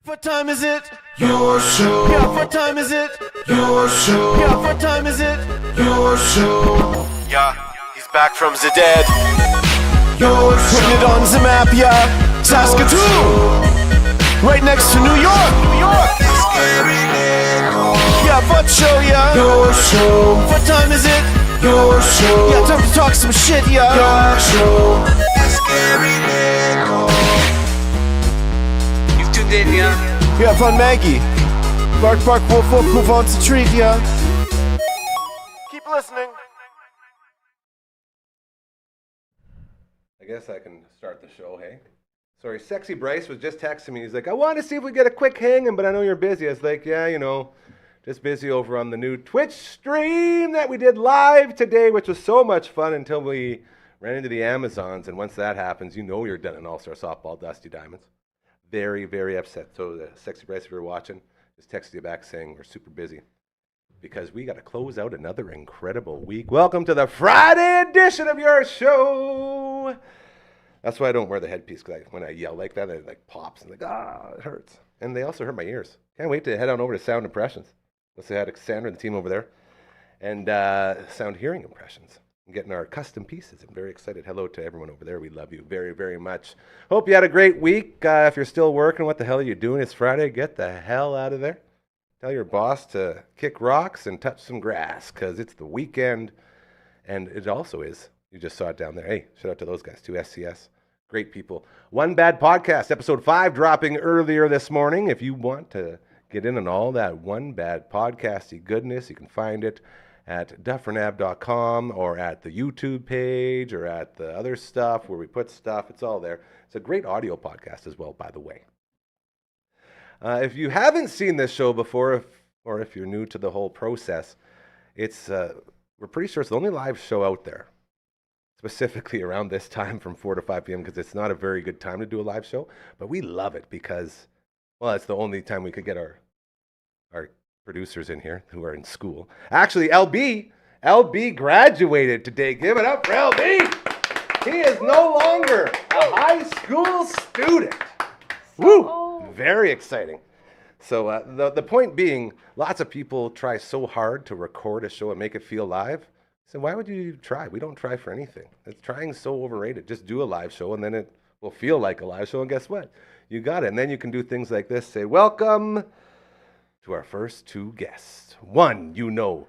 What time is it? Your show. Yeah, what time is it? Your show. Yeah, what time is it? Your show. Yeah, he's back from the dead. Your show. Putting it on the map, yeah. Saskatoon. Right next to New York. New York. Yeah, what show, yeah. Your show. What time is it? Your show. Yeah, time to talk some shit, yeah. Your show. You've tuned in, yeah? Yeah, fun Maggie. Bark, bark, wolf, wolf, move on to treat, yeah. Keep listening. I guess I can start the show, hey? Sorry, Sexy Bryce was just texting me. He's like, I want to see if we get a quick hanging, but I know you're busy. I was like, yeah, you know, just busy over on the new Twitch stream that we did live today, which was so much fun until we ran into the Amazons. And once that happens, you know you're done in All-Star Softball, Dusty Diamonds. Very, very upset. So, Sexy Bryce, if you're watching, just texted you back saying we're super busy because we got to close out another incredible week. Welcome to the Friday edition of your show. That's why I don't wear the headpiece, because when I yell like that, it like pops and like, it hurts. And they also hurt my ears. Can't wait to head on over to Sound Impressions. Let's say hi to Sandra and the team over there. And Sound Hearing Impressions. And getting our custom pieces. I'm very excited. Hello to everyone over there. We love you very, very much. Hope you had a great week. If you're still working, what the hell are you doing? It's Friday. Get the hell out of there. Tell your boss to kick rocks and touch some grass, because it's the weekend. And it also is. You just saw it down there. Hey, shout out to those guys too, SCS. Great people. One Bad Podcast, episode 5, dropping earlier this morning. If you want to get in on all that One Bad Podcasty goodness, you can find it at dufferinave.com or at the YouTube page or at the other stuff where we put stuff. It's all there. It's a great audio podcast as well, by the way. If you haven't seen this show before, or if you're new to the whole process, it's we're pretty sure it's the only live show out there, specifically around this time from 4 to 5 p.m. because it's not a very good time to do a live show, but we love it because, well, it's the only time we could get our producers in here who are in school. Actually, LB graduated today. Give it up for LB. He is no longer a high school student. Woo! Very exciting. So the point being, lots of people try so hard to record a show and make it feel live. So why would you try? We don't try for anything. It's trying so overrated. Just do a live show and then it will feel like a live show. And guess what? You got it. And then you can do things like this. Say, welcome to our first 2 guests. One, you know,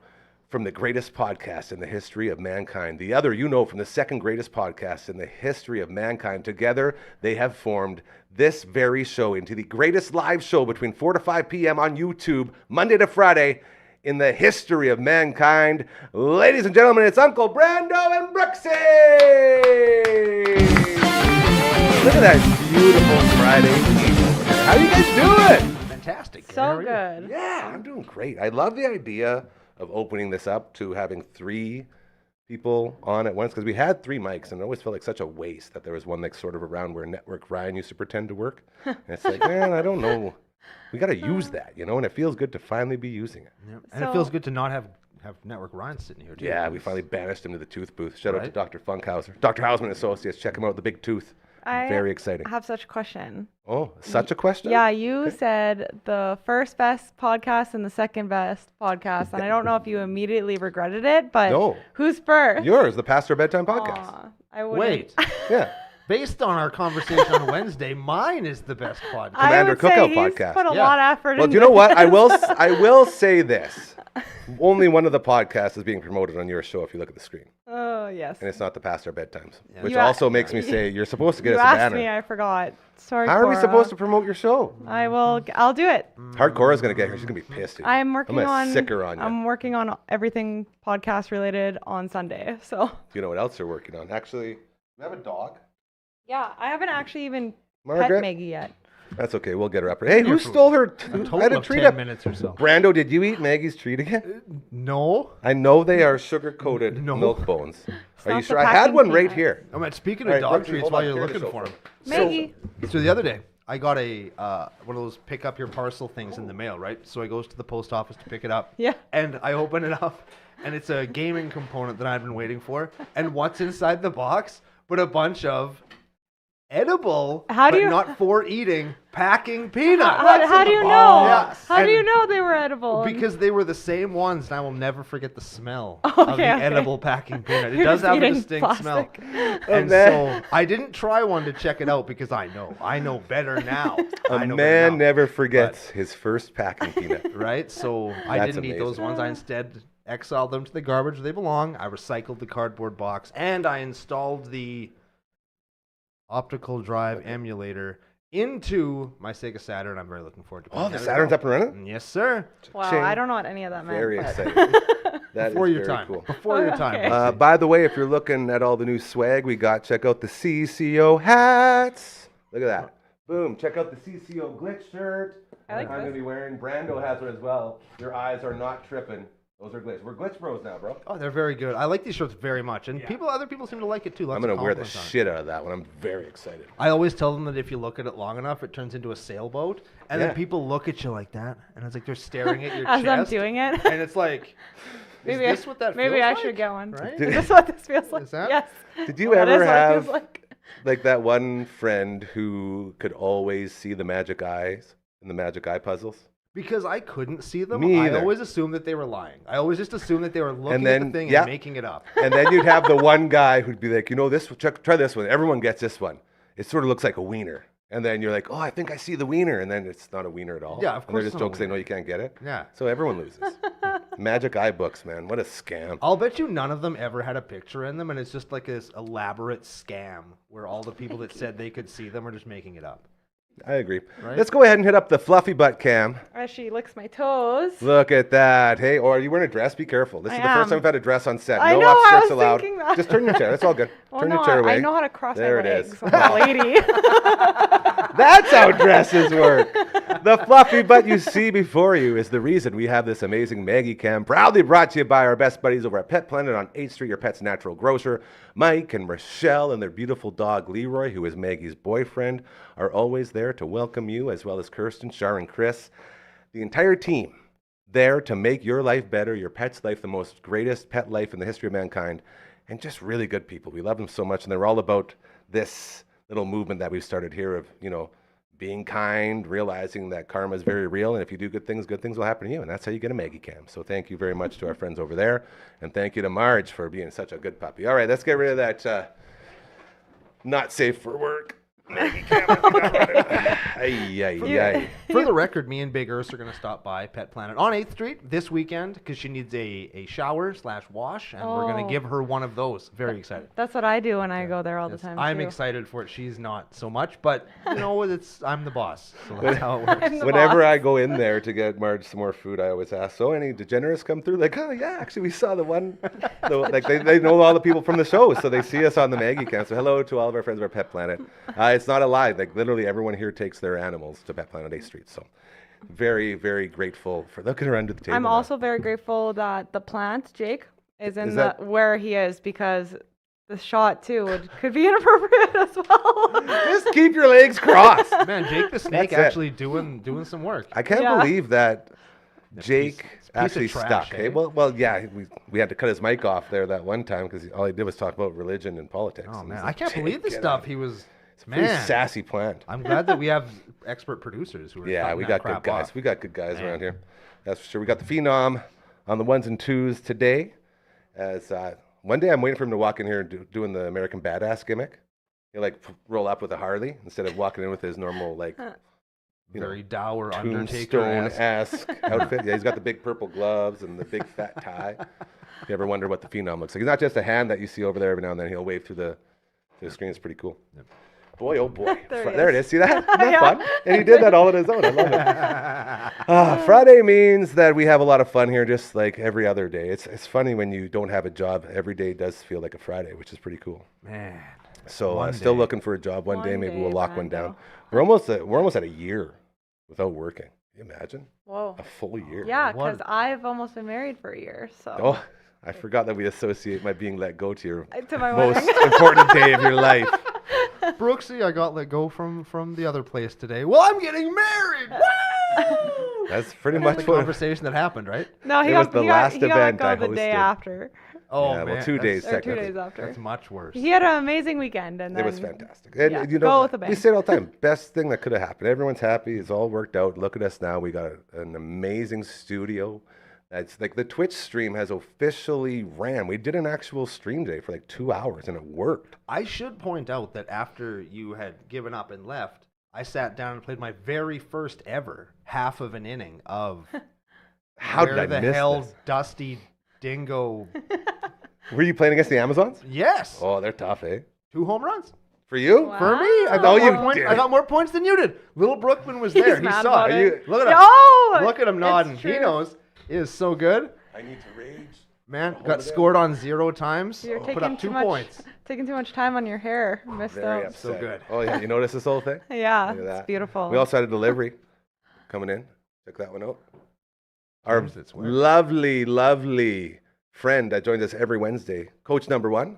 from the greatest podcast in the history of mankind. The other, you know, from the second greatest podcast in the history of mankind. Together, they have formed this very show into the greatest live show between 4 to 5 p.m. on YouTube, Monday to Friday, in the history of mankind. Ladies and gentlemen, it's Uncle Brando and Brooksy! Look at that beautiful Friday evening. How you guys doing? Fantastic. So good. Yeah, I'm doing great. I love the idea of opening this up to having 3 people on at once, because we had 3 mics, and it always felt like such a waste that there was one like sort of around where Network Ryan used to pretend to work. And it's like, man, I don't know. We got to use that, you know, and it feels good to finally be using it. Yep. And it feels good to not have Network Ryan sitting here, too. Yeah, we finally banished him to the tooth booth. Shout out to Dr. Funkhauser. Dr. Hausman Associates. Check him out, the big tooth. Very exciting. I have such a question. Oh, such a question? Yeah, you said the first best podcast and the second best podcast, and I don't know if you immediately regretted it, but No. Who's first? Yours, the Pastor Bedtime Podcast. Aw, I wouldn't. Wait. Yeah. Based on our conversation on Wednesday, mine is the best podcast. Commander I would say Cookout he's podcast. put a Yeah. lot of effort Well, into do you know what? I this. will say this. Only one of the podcasts is being promoted on your show if you look at the screen. Oh, yes. And it's not the Pastor Bedtimes, Yeah. which You also makes me say you're supposed to get You us a asked banner. me, I forgot. Sorry, How are we Cora. supposed to promote your show? I'll do it. Hardcore's going to get here. She's going to be pissed. Dude. I'm working gonna on sick her on you. I'm working on everything podcast related on Sunday. So You know what else you're working on? Actually, we have a dog. yeah, I haven't actually even Margaret? pet Maggie yet. That's okay. We'll get her up. Hey, who Here for stole her? A total I had a of treat 10 up. minutes or so. Brando, did you eat Maggie's treat again? No. I know they are sugar-coated No. milk bones. Are you not sure? the I had packing one right peanut. here. I mean, speaking All of right, dog Brooksy, treats hold while on. you're Here to looking show for for them. Maggie. So the other day, I got a one of those pick up your parcel things in the mail, right? So I goes to the post office to pick it up. Yeah. And I open it up, and it's a gaming component that I've been waiting for. And what's inside the box but a bunch of edible, How do but you- not for eating, packing peanuts. How do you know? Yes. How do And- you know they were edible? Because they were the same ones, and I will never forget the smell of Okay, the okay. edible packing peanut. It You're does just have a eating distinct smell. plastic. And man. so I didn't try one to check it out because I know better now. A I know better man now. never forgets his first packing peanut. Right? So I That's didn't eat those amazing. ones. I instead exiled them to the garbage where they belong. I recycled the cardboard box, and I installed the optical drive emulator into my Sega Saturn. I'm very looking forward to Oh, playing the that as Saturn's well. up and running? Yes, sir. Wow, Ching. I don't know what any of that meant. Very but- exciting. That Before is your very time. cool. Before your time. Okay. Lucy. By the way, if you're looking at all the new swag we got, check out the CCO hats. Look at that. Boom. Check out the CCO glitch shirt. I like I'm going to this. be wearing. Brando has one as well. Your eyes are not tripping. Those are glitch. We're glitch bros now, bro. Oh, they're very good. I like these shirts very much, and other people seem to like it too. Lots I'm going of to wear the compliments on it. shit out of that one. I'm very excited. I always tell them that if you look at it long enough, it turns into a sailboat, and Yeah. then people look at you like that, and it's like they're staring at your As chest. I'm doing it. and it's like, is Maybe this what that maybe feels I like? should get one. Right? Is this what this feels like? Is that- Yes. Did you That is ever what it have feels like that one friend who could always see the magic eyes in the magic eye puzzles? Because I couldn't see them, Me I either. always assumed that they were lying. I always just assumed that they were looking then- at the thing yeah. and making it up. And then you'd have the one guy who'd be like, you know, try this one. Everyone gets this one. It sort of looks like a wiener. And then you're like, oh, I think I see the wiener. And then it's not a wiener at all. Yeah, of And course they're it's just not a jokes saying, no, wiener. you can't get it. Yeah. So everyone loses. Magic eye books, man. What a scam. I'll bet you none of them ever had a picture in them, and it's just like this elaborate scam where all the people that said they could see them are just making it up. I agree. Right? Let's go ahead and hit up the fluffy butt cam. As she licks my toes. Look at that. Hey, or are you wearing a dress? Be careful. This I is the first am. time we've had a dress on set. I No know, off I skirts was allowed. thinking that. Just turn your chair. That's all good. Well, turn no, your chair away. I know how to cross There my it legs. is. I'm a lady. That's how dresses work. The fluffy butt you see before you is the reason we have this amazing Maggie Cam, proudly brought to you by our best buddies over at Pet Planet on 8th Street, your pet's natural grocer. Mike and Rochelle and their beautiful dog Leroy, who is Maggie's boyfriend, are always there to welcome you, as well as Kirsten, Shar, and Chris. The entire team there to make your life better, your pet's life the most greatest pet life in the history of mankind, and just really good people. We love them so much, and they're all about this little movement that we've started here of, you know, being kind, realizing that karma is very real, and if you do good things will happen to you, and that's how you get a Maggie Cam. So thank you very much to our friends over there, and thank you to Marge for being such a good puppy. All right, let's get rid of that not safe for work Maggie Cam. Ay, ay, ay. For the record, me and Big Earth are going to stop by Pet Planet on 8th Street this weekend because she needs a shower/wash, and we're going Oh. to give her one of those. Very excited. That's what I do when I go there all the time. I'm too. excited for it. She's not so much, but you know, I'm the boss, so that's how it works. I'm the Whenever boss. I go in there to get Marge some more food, I always ask, so any degenerates come through? Like, oh yeah, actually we saw the one. Like they know all the people from the show, so they see us on the Maggie Cam. So hello to all of our friends over at Pet Planet. It's not a lie. Like literally everyone here takes their animals to Pet Planet 8th Street. So very, very grateful for looking around the table. I'm now. also very grateful that the plant, Jake, is in Is that- where he is because the shot too could be inappropriate as well. Just keep your legs crossed. Man, Jake the Snake That's it. actually doing some work. I can't Yeah. believe that Jake piece of actually trash, stuck. eh? Hey, well, yeah, we had to cut his mic off there that one time because all he did was talk about religion and politics. Oh And man, he's I like, can't "Jake, believe the get stuff out." he was. Pretty Man, sassy plant. I'm glad that we have expert producers who are. Yeah, cutting we that got good crap guys. off. We got good guys Man. around here. That's for sure. We got the Phenom on the ones and twos today. As one day I'm waiting for him to walk in here and doing the American Badass gimmick. He'll like roll up with a Harley instead of walking in with his normal like you know, Very dour tombstone Undertaker. esque outfit. Yeah, he's got the big purple gloves and the big fat tie. If you ever wonder what the Phenom looks like, he's not just a hand that you see over there every now and then. He'll wave through the screen. It's pretty cool. Boy, oh boy. There It is. See that? Isn't that Yeah. fun? And he did that all on his own. I love it. Friday means that we have a lot of fun here, just like every other day. It's funny when you don't have a job. Every day does feel like a Friday, which is pretty cool. Man, So One still day. looking for a job. One day One maybe day, we'll lock one Brando. down. We're almost at a year without working. Can you imagine? Whoa. A full year. Yeah, What? because I've almost been married for a year, so Oh, I forgot that we associate my being let go to your to my most wedding. important day of your life. Brooksy, I got let go from the other place today. Well, I'm getting married. Woo! That's pretty That's much the what. conversation that happened, right? No, he It got was the he got, last he got event go I the day hosted. after, Oh, Yeah, well, man. 2 that's- days or 2 technically. days after. That's much worse. He had an amazing weekend, and then It was fantastic. And yeah, you go know, with a we bang. say it all the time. Best thing that could have happened. Everyone's happy. It's all worked out. Look at us now. We got an amazing studio. That's like the Twitch stream has officially ran. We did an actual stream day for like 2 hours and it worked. I should point out that after you had given up and left, I sat down and played my very first ever half of an inning of How Where did I the miss hell this? Dusty Dingo. Were you playing against the Amazons? Yes. Oh, they're tough, eh? 2 home runs. For you? Wow. For me, I Oh, got, you more points, did. I got more points than you did. Little Brookman was there. He mad saw about it. it. Look at him. Oh, Look at him it's nodding. He true. knows. He is so good. I need to rage. Man, got scored on 0 times. You're Put taking up 2 too much, points. taking too much time on your hair. Missed Very out. upset. So good. Oh, yeah. You notice this whole thing? Yeah, Look at it's that. beautiful. We also had a delivery coming in. Check that one out. Our James, it's where? lovely, lovely friend that joins us every Wednesday, Coach number 1.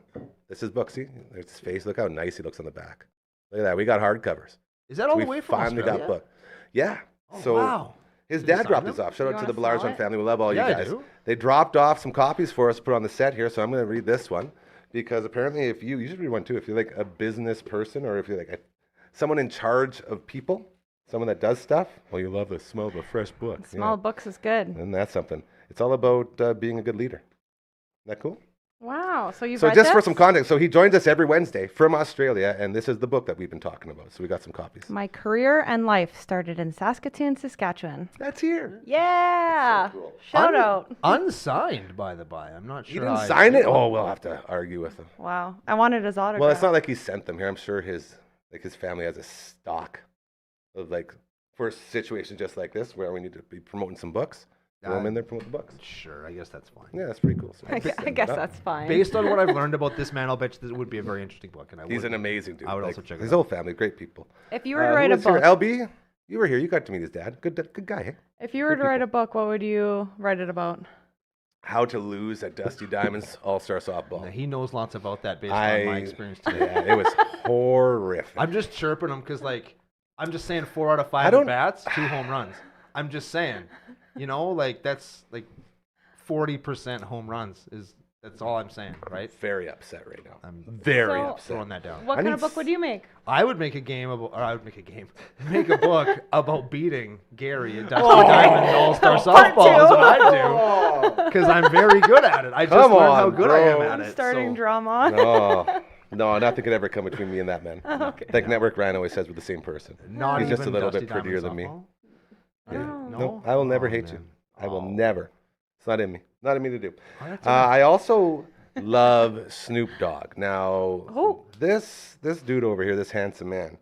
This is Booksy. There's his face. Look how nice he looks on the back. Look at that. We got hardcovers. Is that all we the way from finally Australia? got booked. Yeah. Oh, so wow. his Did you dad sign dropped them? this off. Shout You out to the wanna smell Blarzon it? family. We love all Yeah, you I guys. do. They dropped off some copies for us to put on the set here, so I'm going to read this one because apparently if you should read one too, if you're like a business person or if you're like someone in charge of people, someone that does stuff, well, you love the smell of a fresh book. Small books is good. And that's something. It's all about being a good leader. Isn't that cool? Wow. So you've So read just for this? some context, so he joins us every Wednesday from Australia, and this is the book that we've been talking about. So we got some copies. My career and life started in Saskatoon, Saskatchewan. That's here. Yeah. cool. Shout out. Unsigned, by the by. I'm not He sure. didn't how I sign it? feel. Oh, we'll have to argue with him. Wow. I wanted his autograph. Well, it's not like he sent them here. I'm sure his family has a stock of like for situations just like this where we need to be promoting some books. Throw them in there, promote the books. Sure, I guess that's fine. Yeah, that's pretty cool. So I guess that's fine. Based on what I've learned about this man, I'll bet you this would be a very interesting book. And He's an amazing dude. I would Like, also check it his out. whole family, great people. If you were to Who write a was here? book, LB, you were here. You got to meet his dad. Good guy. Hey? if you were to write a book, what would you write it about? How to lose at Dusty Diamonds All-Star Softball. He knows lots about that based on my experience today. Yeah, it was horrific. I'm just chirping him because, like, I'm just saying 4 out of 5 don't- at bats, 2 home runs. I'm just saying, you know, like that's like 40% home runs that's all I'm saying, right? very upset right now. I'm Very So- upset. throwing that down. What I kind need of book would you make? I would make a make a book about beating Gary at Dusty Diamond All-Star Softball is what I do. Because I'm very good at it. I just Come learned how on, good I am bro. at it. Starting so- drama. No, nothing could ever come between me and that man. Okay. Like Network Ryan always says, we're the same person. Not He's just a even little Dusty bit prettier Diamond than me. softball? Yeah. Oh. No, I will never Oh, hate you. man. I will Oh. never. It's not in me. Not in me to do. Oh, that's I also love Snoop Dogg. Now, Oh. this dude over here, this handsome man,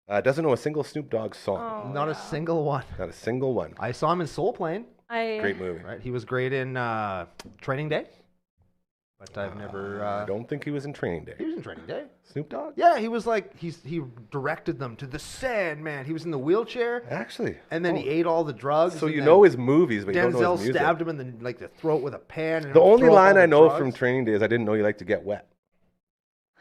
doesn't know a single Snoop Dogg song. Oh, Not a yeah. single one. Not a single one. I saw him in Soul Plane, Great movie. right? He was great in Training Day, but I've never. I don't think he was in Training He Day. was in Training Day. Snoop Dogg? Yeah, he was like he directed them to the Sandman. He was in the wheelchair, Actually. and then Oh. he ate all the drugs. So and you then know his movies, but you don't know Denzel his music. stabbed him in the throat with a pan. And The he'll only throw up line all I the know drugs. from Training Day is I didn't know you like to get wet.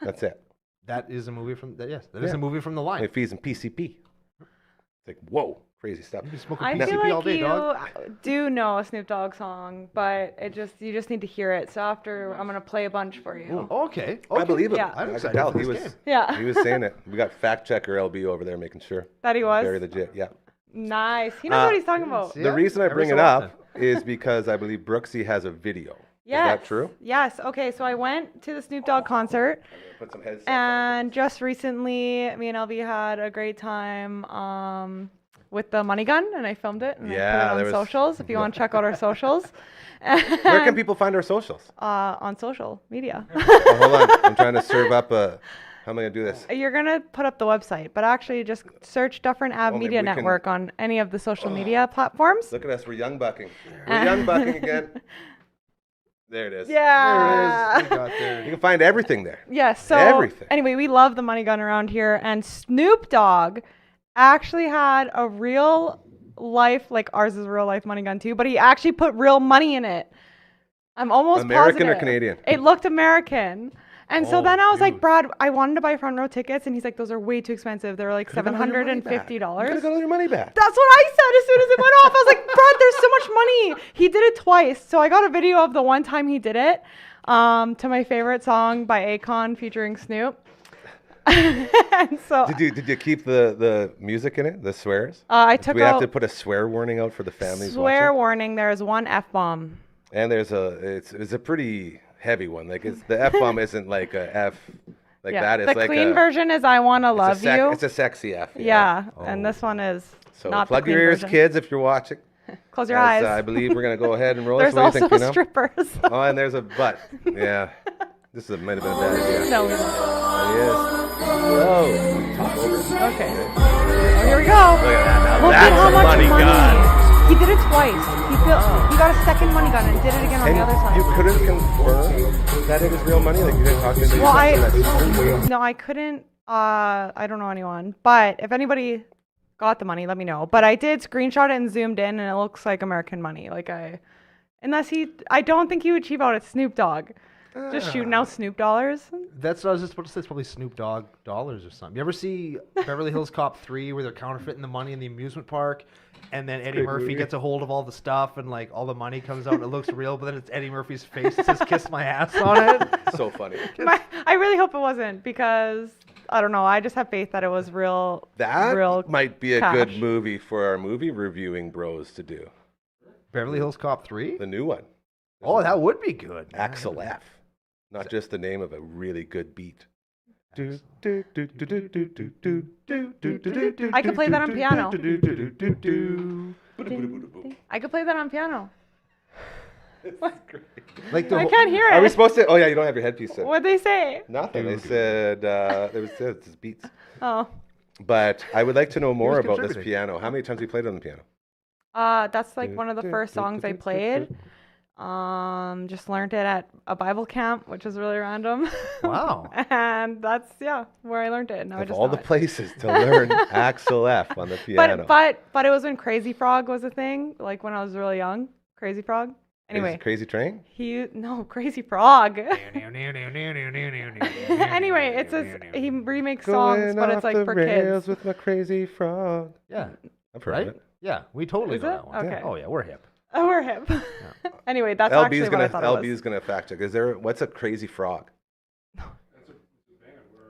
That's it. That is a movie from that. Yes, that is Yeah. a movie from the line. If he's in PCP. It's like, whoa, crazy stuff. You've been smoking I PCP feel all like day, you dog. do know a Snoop Dogg song, but you just need to hear it. So after I'm gonna play a bunch for you. Oh, okay. I believe him. Yeah. I'm I could excited tell. for He this was, game. Yeah. he was saying it. We got fact checker LB over there making sure. That he was. Very legit, yeah. Nice. He knows what he's talking about. see? The Yeah, reason I every bring so it up often. is because I believe Brooksy has a video. Yes. Is that true? Yes. Okay. So I went to the Snoop Dogg concert, Put some headsets and just recently, me and LB had a great time with the money gun, and I filmed it and Yeah, I put there it on was- socials. If you want to check out our socials, Where can people find our socials? on social media. Oh, hold on. I'm trying to serve up a. How am I going to do this? You're gonna put up the website, but actually just search Dufferin Ave maybe Media we can- Network on any of the social media platforms. Look at us. We're young bucking. We're young bucking again. There it is. Yeah. There it is. We got there. You can find everything there. Yes. So Everything. anyway, we love the money gun around here, and Snoop Dogg actually had a real life, like ours is a real life money gun too, but he actually put real money in it. I'm almost American or positive. Canadian? It looked American. And so then I was like, Brad, I wanted to buy front row tickets, and he's like, those are way too expensive. They're like $750. You could have got all your money back. That's what I said as soon as it went off. I was like, Brad, there's so much money. He did it twice. So I got a video of the one time he did it to my favorite song by Akon featuring Snoop. And so Did you keep the music in it, the swears? I took Do we have out to put a swear warning out for the families swear watching? warning. There is one F-bomb. And it's a pretty heavy one. Like the F-bomb isn't like a F like that. It's the like clean version is I wanna love you. It's a sexy F. Yeah, and this one is So not plug the your clean ears, version. kids, if you're watching. Close your As, eyes. I believe we're gonna go ahead and roll. There's this. What do you also think, strippers. Oh, and there's a butt. Yeah, might have been a bad idea. No, we don't. There he is. Whoa. Talk over. Okay. Oh, here we go. Look at that. Now Look at that's how a much money money. gun. He did it twice. He got a second money gun and did it again on the other And side. you couldn't confirm that it was real money? Like you didn't talk to anybody? Well, no, I couldn't. I don't know anyone. But if anybody got the money, let me know. But I did screenshot it and zoomed in, and it looks like American money. Like I don't think he would cheap out at Snoop Dogg. Just shooting out Snoop dollars. That's what I was just about to say. It's probably Snoop Dogg dollars or something. You ever see Beverly Hills Cop 3 where they're counterfeiting the money in the amusement park? And then Eddie Murphy gets a hold of all the stuff and like all the money comes out and it looks real, but then it's Eddie Murphy's face that says "kiss my ass" on it. So funny. I really hope it wasn't because I don't know. I just have faith that it was real. That real might be a cash. good movie for our movie reviewing bros to do. Beverly Hills Cop 3? The new one. Oh, that would be good. Axel F. Not just the name of a really good beat. I could play that on piano. I could play that on piano. Like the I can't hear it. Are we supposed to? Oh yeah, you don't have your headpiece in. What'd they say? Nothing. They said it's just beats. Oh. But I would like to know more about this contributing. piano. How many times have you played on the piano? That's like one of the first songs I played. Just learned it at a Bible camp, which is really random. Wow. And that's where I learned it. Now I Of just all know the it. places to learn Axel F on the piano. But it was when Crazy Frog was a thing, like when I was really young. Crazy Frog. Anyway, Crazy Train? Crazy Frog. Anyway, it's he remakes songs, but it's like for kids. With my crazy frog. Yeah. I've heard Right? of it. Yeah, we totally Is know it? that one. Okay. Oh yeah, we're hip. Oh, we're hip. Anyway, that's actually what I thought it was. LB's gonna fact check. What's a crazy frog?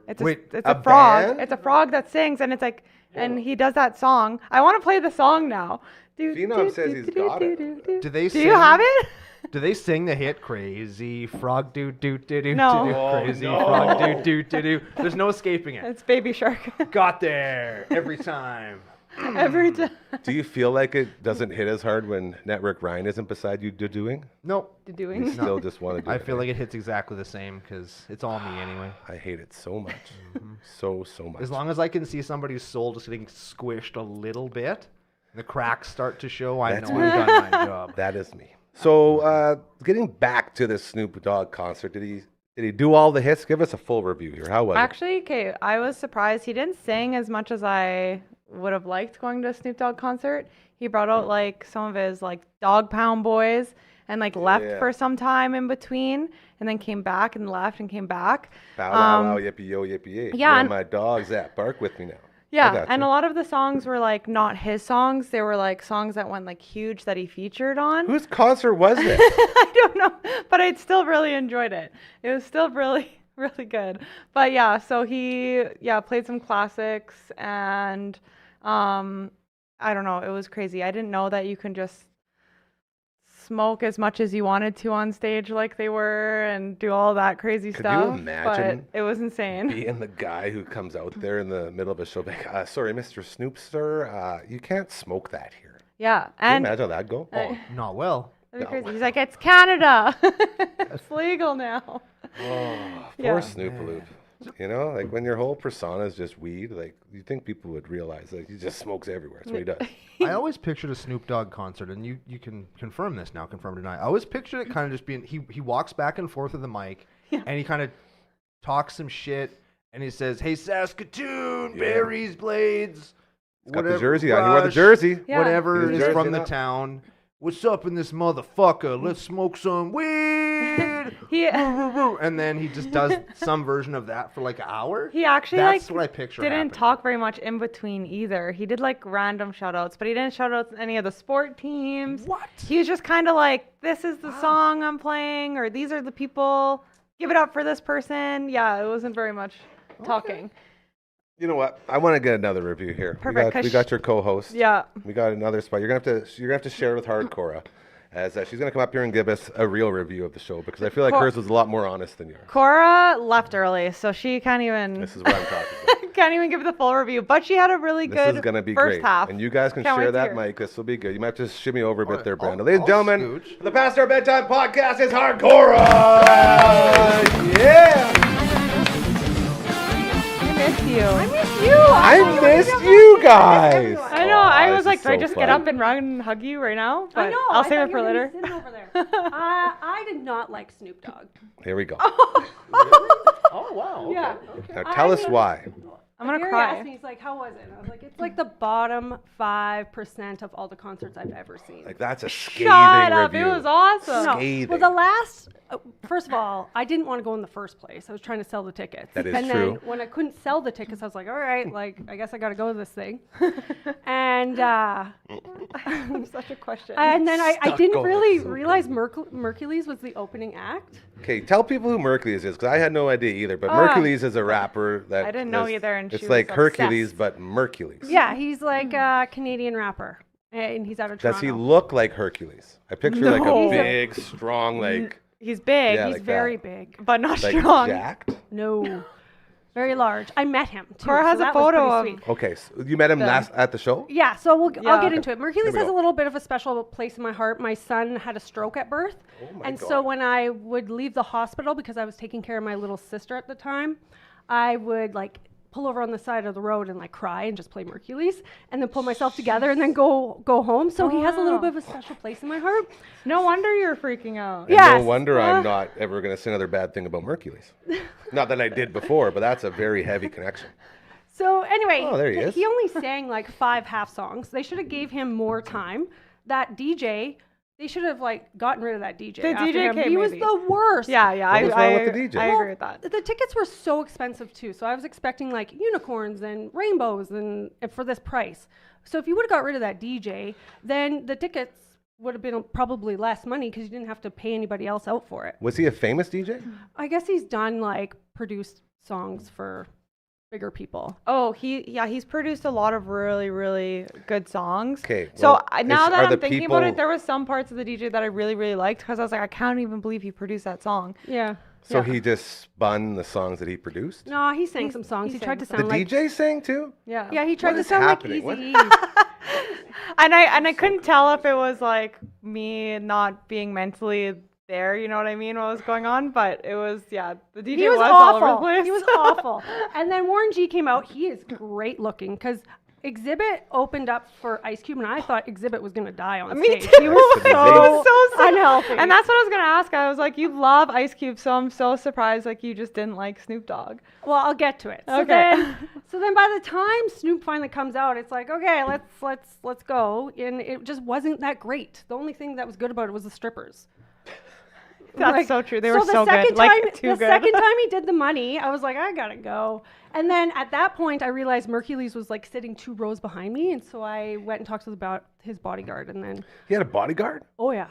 It's Wait, it's a a frog. band? It's a frog that sings, and it's like, and he does that song. I want to play the song now. Phenom says he's got it. Do they Do sing, you have it? Do they sing the hit "Crazy Frog Do Do Do Do No. Do"? Oh, Crazy no. Frog Do Do Do Do. There's no escaping it. It's Baby Shark. Got there every time. Every time. Do you feel like it doesn't hit as hard when Network Ryan isn't beside you doing? Nope. You Doing. still just want to do I it. feel like it hits exactly the same because it's all me anyway. I hate it so much. So much. As long as I can see somebody's soul just getting squished a little bit, the cracks start to show, I That's know me. I've done my job. That is me. So, getting back to the Snoop Dogg concert, did he do all the hits? Give us a full review here. How was Actually, okay, I was surprised. He didn't sing as much as I would have liked going to a Snoop Dogg concert. He brought out like some of his like Dog Pound boys and like left Yeah. for some time in between and then came back and left and came back. it? Bow wow wow yippee yo yippee yay. yeah, Where and- my dog's at? Bark with me now. Yeah, gotcha. and a lot of the songs were like not his songs. They were like songs that went like huge that he featured on. Whose concert was this? I don't know, but I still really enjoyed it. It was still really, really good. But yeah, so he played some classics and I don't know, it was crazy. I didn't know that you can just smoke as much as you wanted to on stage like they were and do all that crazy Could you stuff. imagine But it was insane. Being the guy who comes out there in the middle of a show, like, sorry, Mr. Snoop, sir, you can't smoke that here. Yeah, Can you and imagine how that'd go? Oh, not well. that'd be No. crazy. He's like, it's Canada. It's legal now. Oh, Yeah. poor Snoopaloop. You know, like when your whole persona is just weed, like you think people would realize like he just smokes everywhere. That's what he does. I always pictured a Snoop Dogg concert, and you can confirm this now, confirm or deny. I always pictured it kind of just being he walks back and forth with the mic, and he kind of talks some shit, and he says, "Hey Saskatoon, Yeah. berries, blades, Got the jersey on. He wore the jersey. Yeah. whatever His is jersey from the up. town. What's up in this motherfucker? Let's smoke some weed." David. He And then he just does some version of that for like an hour. he actually That's like what I picture. didn't happening. talk very much in between either. He did like random shout outs, but he didn't shout out any of the sport teams. What? He was just kind of like, this is the song I'm playing, or these are the people. Give it up for this person. Yeah, it wasn't very much talking. You know what? I want to get another review here. Perfect, 'cause We got your co-host. Yeah. We got another spot. You're gonna have to share with Hardcora, as she's gonna come up here and give us a real review of the show because I feel like hers was a lot more honest than yours. Cora left early, so she can't even This is what I'm talking about. can't even give the full review. But she had a really This good is gonna be first great, half. and you guys can Can't wait share to that hear. mic. This will be good. You might have to shimmy over a bit there, I'll- Brando. Ladies and I'll gentlemen, scooch. the Past Our Bedtime podcast is Hardcora. Yeah. I miss you. I miss you. I missed you guys. I know. Aw, I this was like, is do I so just get fun. up and run and hug you right now? But I know. I'll I save thought it for you were gonna later. be sitting over there. I did not like Snoop Dogg. Here we go. Oh wow. Yeah. Now tell us why. I'm gonna Gary cry. asked me, he's like, "How was it?" And I was like, "It's like the bottom 5% of all the concerts I've ever seen." Like that's a scathing Shut up! review. It was awesome. No. Scathing. Well, the last, first of all, I didn't want to go in the first place. I was trying to sell the tickets. That is and true. then when I couldn't sell the tickets, I was like, all right, like, I guess I got to go to this thing. And Such a question. and then I Stuck didn't on really it, so realize Mercules was the opening act. Okay, tell people who Mercules is, because I had no idea either. But Mercules is a rapper that I didn't know either, and it's she like was Hercules, obsessed. but Mercules. Yeah, he's like a Canadian rapper. And he's out of Toronto. Does he look like Hercules? I picture like No. a big, strong, like He's big, Yeah, He's like very that. big. but not like strong. jacked. No. Very large. I met him too. Cora has so a that was photo pretty of- sweet. Okay, so you met him last at the show. Yeah, so Yeah. I'll get into it. Mercules Here we has go. a little bit of a special place in my heart. My son had a stroke at birth. Oh my and God. so when I would leave the hospital, because I was taking care of my little sister at the time, I would like pull over on the side of the road and like cry and just play Mercules and then pull myself together and then go home. So he has a little wow. bit of a special place in my heart. No wonder you're freaking out. And Yes. no wonder I'm not ever going to say another bad thing about Mercules. Not that I did before, but that's a very heavy connection. So anyway, Oh, there he is. he only sang like 5 half songs. They should have gave him more time. That DJ, they should have like gotten rid of that DJ. The after DJ him. came He was maybe. the worst. Yeah, yeah. What was wrong with the DJ? I Well, agree with that. The tickets were so expensive too. So I was expecting like unicorns and rainbows and for this price. So if you would have got rid of that DJ, then the tickets would have been probably less money because you didn't have to pay anybody else out for it. Was he a famous DJ? I guess he's done like produced songs for bigger people. Oh, he's produced a lot of really, really good songs. Okay, So well, now are that I'm the thinking about people- it, there was some parts of the DJ that I really, really liked because I was like, I can't even believe he produced that song. Yeah. So Yeah. he just spun the songs that he produced? No, he sang some songs. he He tried to sang The sound like DJ sang too? Yeah. yeah, he tried What to is sound happening? like What- Eazy-E. And I couldn't tell if it was like me not being mentally there, you know what I mean, what was going on, but it was, yeah, the DJ He was all over the awful. place. He was awful. And then Warren G came out. He is great looking because Exhibit opened up for Ice Cube, and I thought Exhibit was gonna die on Me stage. too. He was He so, was so sick. unhealthy. And that's what I was gonna ask. I was like, you love Ice Cube, so I'm so surprised like you just didn't like Snoop Dogg. well, I'll get to it. So Okay. then by the time Snoop finally comes out, it's like, okay, let's go. And it just wasn't that great. The only thing that was good about it was the strippers. That's so true. They were the so second good. Like time, too the good. second time he did the money, I was like, I gotta go. And then at that point, I realized Mercules was like sitting 2 rows behind me, and so I went and talked to his bodyguard, and then, He had a bodyguard? oh yeah,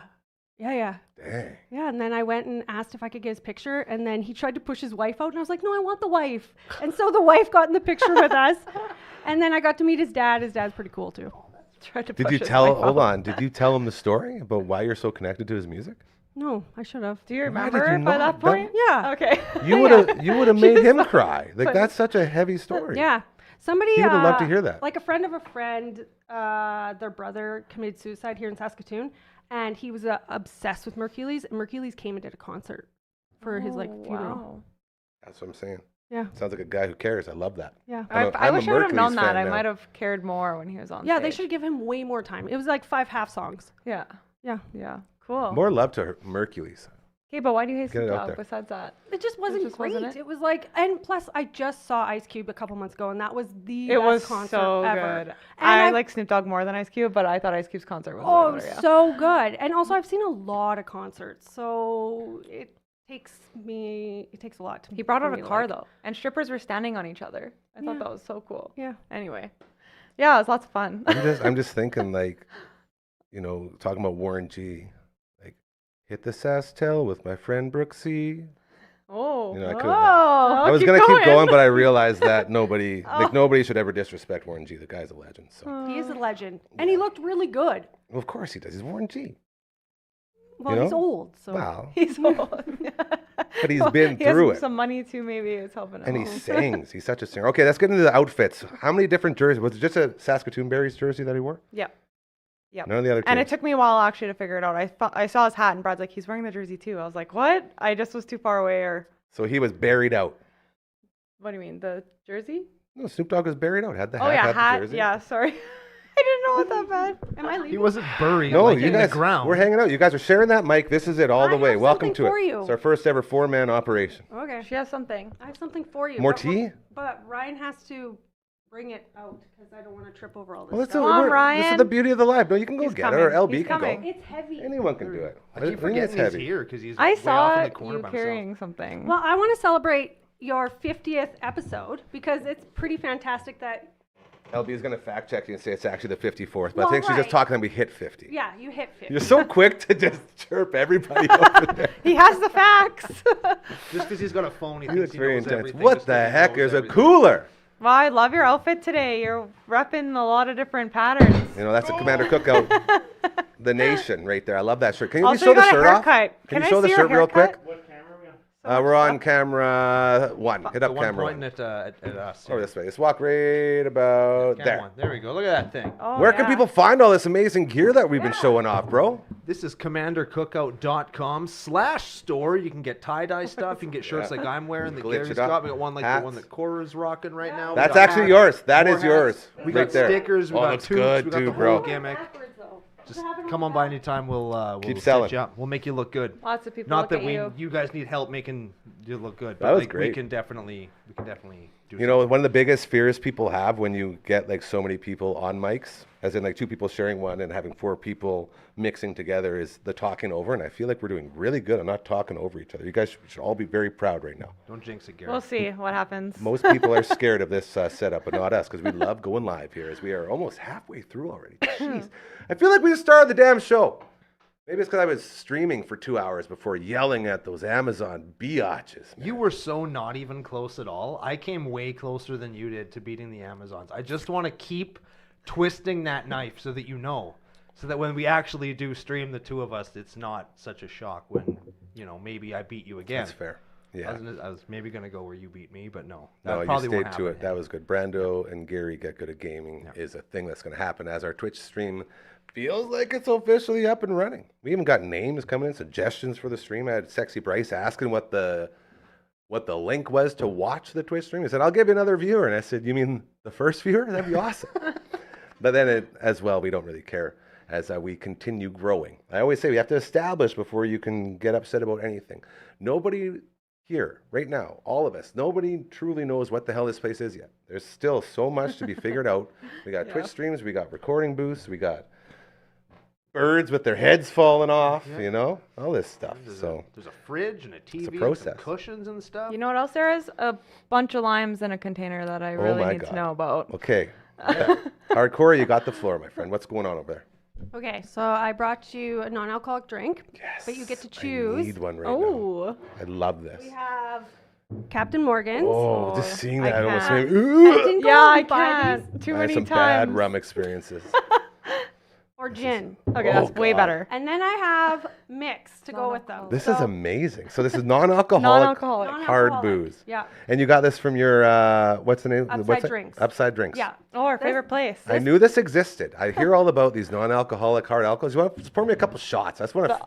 yeah. Dang. Yeah, and then I went and asked if I could get his picture, and then he tried to push his wife out, and I was like, no, I want the wife. And so the wife got in the picture with us, and then I got to meet his dad. His dad's pretty cool too. Tried to Did push you his tell, wife hold out. on, did you tell him the story about why you're so connected to his music? No, I should have. Do you Why did remember you by not? that point? Yeah. Okay. You would have made him cry. Like that's such a heavy story. Yeah. Somebody He would have loved to hear that. Like a friend of a friend, their brother committed suicide here in Saskatoon, and he was obsessed with Mercules, and Mercules came and did a concert for his like funeral. Wow. That's what I'm saying. Yeah. Sounds like a guy who cares. I love that. Yeah. I'm I a wish I would have Mercules known that. fan I now. might have cared more when he was on Yeah, stage. they should give him way more time. It was like 5 half songs. Yeah. Yeah. Yeah. Cool. More love to Mercules. Okay, but why do you hate Get it Snoop out Dogg there. besides that? It just wasn't just great. wasn't it? It was like, and plus, I just saw Ice Cube a couple months ago, and that was the It best was concert so ever. good. And I I've- like Snoop Dogg more than Ice Cube, but I thought Ice Cube's concert was Oh, way better, yeah. so good. And also, I've seen a lot of concerts, so it takes a lot to. He brought for out me a to car like. though, and strippers were standing on each other. I Yeah. thought that was so cool. Yeah. Anyway, yeah, it was lots of fun. I'm just thinking like, talking about Warren G. Like, hit the SaskTel with my friend Brooksy. Oh, I couldn't- oh, I was keep gonna keep going, going. but I realized that nobody should ever disrespect Warren G. The guy's a legend. So, He is a legend, and he looked really good. well, of course he does. He's Warren G. Well, You he's know? old, so Wow. He's old. But he's Well, been he has through it. some money too, maybe it's helping him. And he sings. He's such a singer. Okay, let's get into the outfits. How many different jerseys? Was it just a Saskatoon Berries jersey that he wore? Yep. Yep. None of the other teams. And it took me a while actually to figure it out. I saw his hat, and Brad's like, he's wearing the jersey too. I was like, what? I just was too far away, or So he was buried out. what do you mean, the jersey? No, Snoop Dogg was buried out. Had the hat, Oh yeah, had the hat. jersey. Yeah, sorry. I didn't know what that meant. am I He leaving? wasn't buried No, like you in guys, the ground. we're hanging out. You guys are sharing that mic. This is it all I the way. have Welcome something to for it. you. It's our first ever 4-man operation. Okay, She has something. I have something for you. More but we're- tea? But Ryan has to bring it out because I don't want to trip over all this Well, that's stuff. Come on, this is Ryan. the beauty of the live. No, you can go He's get it, or coming. LB He's can coming. go. It's heavy. Anyone can do it. I keep think forgetting it's he's heavy. here because he's I way off saw in the corner you by carrying something. Well, I want to celebrate your 50th episode because it's pretty fantastic that, LB is going to fact check you and say it's actually the 54th, but Well, I think she's just right. talking that we hit 50. yeah, you hit 50. You're so quick to just chirp everybody over there. He has the facts. Just because he's got a phone, he It's thinks he very knows intense. everything. What just the 'cause he heck? knows There's a everything. cooler. Well, I love your outfit today. You're repping a lot of different patterns. That's a Commander Cookout. The nation right there. I love that shirt. Can you Also, show you the got a shirt off? haircut. Can Can you I show the see your shirt real quick? haircut? We're on camera 1. Hit The up one camera pointing 1. at us. Over this way. Just walk right about Camera there. one. There we go. Look at that thing. Oh, Where can yeah. people find all this amazing gear that we've been showing off, bro? This is commandercookout.com/store. You can get tie-dye stuff. You can get shirts like I'm wearing that Glitch Gary's it up. got. We got one like Hats. the one that Cora's rocking right now. We That's got actually hats, yours. That more is yours. hats. We right got there. stickers. We Oh, got looks tubes. good We got too, the bro. whole gimmick. Just come on by anytime. We'll Keep set selling. you up. We'll make you look good. Lots of people Not look that at you guys need help making you look good. That But was like, great. We can definitely do. One of the biggest fears people have when you get like so many people on mics, as in like 2 people sharing one and having 4 people mixing together, is the talking over. And I feel like we're doing really good on not talking over each other. You guys should all be very proud right now. Don't jinx it, Gary. We'll see what happens. Most people are scared of this setup, but not us, because we love going live here, as we are almost halfway through already. Jeez. I feel like we just started the damn show. Maybe it's because I was streaming for 2 hours before yelling at those Amazon biatches. You were so not even close at all. I came way closer than you did to beating the Amazons. I just want to keep twisting that knife so that you know. So that when we actually do stream the 2 of us, it's not such a shock when, maybe I beat you again. That's fair. Yeah. I was maybe going to go where you beat me, but no. No, you probably stayed won't to it. happen. That was good. Brando and Gary Get Good at Gaming Yeah. is a thing that's going to happen as our Twitch stream feels like it's officially up and running. We even got names coming in, suggestions for the stream. I had Sexy Bryce asking what the link was to watch the Twitch stream. He said, I'll give you another viewer. And I said, you mean the first viewer? That'd be awesome. But then as well, we don't really care as we continue growing. I always say we have to establish before you can get upset about anything. Nobody here, right now, all of us, nobody truly knows what the hell this place is yet. There's still so much to be figured out. We got Twitch streams, we got recording booths, we got birds with their heads falling off, all this stuff. There's So there's a fridge and a TV and some process. cushions and stuff. You know what else there is? A bunch of limes in a container that I really my need God. to know about. okay. Hardcore, you got the floor, my friend. What's going on over there? Okay, so I brought you a non-alcoholic drink, but you get to I choose. need one right now. Oh, I love this. We have Captain Morgan's. Oh, just seeing I that almost can't. made me. I didn't go yeah, out I and buy can't. these. Too I had many some times. bad rum experiences. Or gin. Okay, Oh, that's way God. better. And then I have mix to go with them. This is amazing. So this is non-alcoholic, Non-alcoholic. hard Non-alcoholic. booze. Yeah. And you got this from your what's the name? Upside what's it? Drinks. Upside Drinks. Yeah. Oh, our favorite place. I knew this existed. I hear all about these non-alcoholic hard alcohols. You want to pour me a couple shots? That's what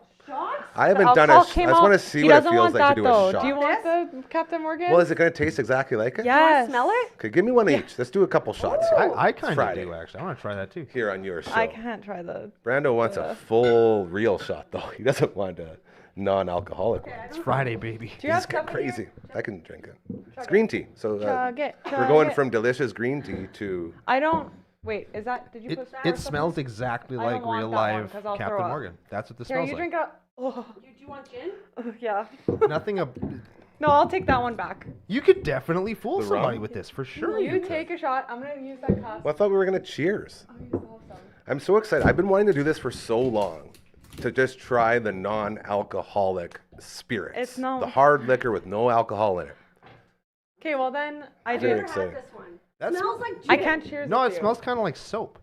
I haven't done Alcohol I came just want to out- see he what it doesn't feels want like to that, do though. a shot. Do you want the Captain Morgan? Well, is it going to taste exactly like it? Yes. Smell it? Okay, give me one each. Let's do a couple shots. here. I kind of Friday. do actually. I want to try that too. Here on your show. I can't try the. Brando wants a full real shot though. He doesn't want non-alcoholic one. It's Friday, baby. Do you have It's stuff in here? crazy. I can drink it. It's green tea. So Chug it, we're chug going it. from delicious green tea to I don't. Wait, is that? Did you It, put that? it smells exactly I don't like want real that one, live 'cause I'll Captain throw up. Morgan. That's what this Here, smells you like. drink up. Oh, Do you want gin? yeah. Nothing. No, I'll take that one back. You could definitely fool The somebody rum? with this for sure. You could. take a shot. I'm gonna use that cup. Well, I thought we were gonna cheers. I'll use all of them. I'm so excited. I've been wanting to do this for so long, to just try the non-alcoholic spirits. It's no- the hard liquor with no alcohol in it. Okay, well then I Very do. exciting. This one. That's- Smells like gin. I can't cheers. No, with it you. smells kind of like soap.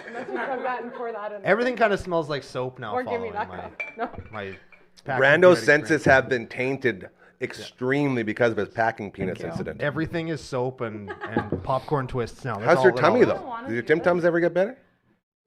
Unless you chug that and pour that in. there. Everything kind of smells like soap now. Or give me following that my, cup. No. my packing Brando's peanut senses experience. have been tainted extremely because of his packing peanuts you. incident. Everything is soap and popcorn twists now. That's How's all your it tummy all though? is. don't wanna Do your do Tim this. Tums ever get better?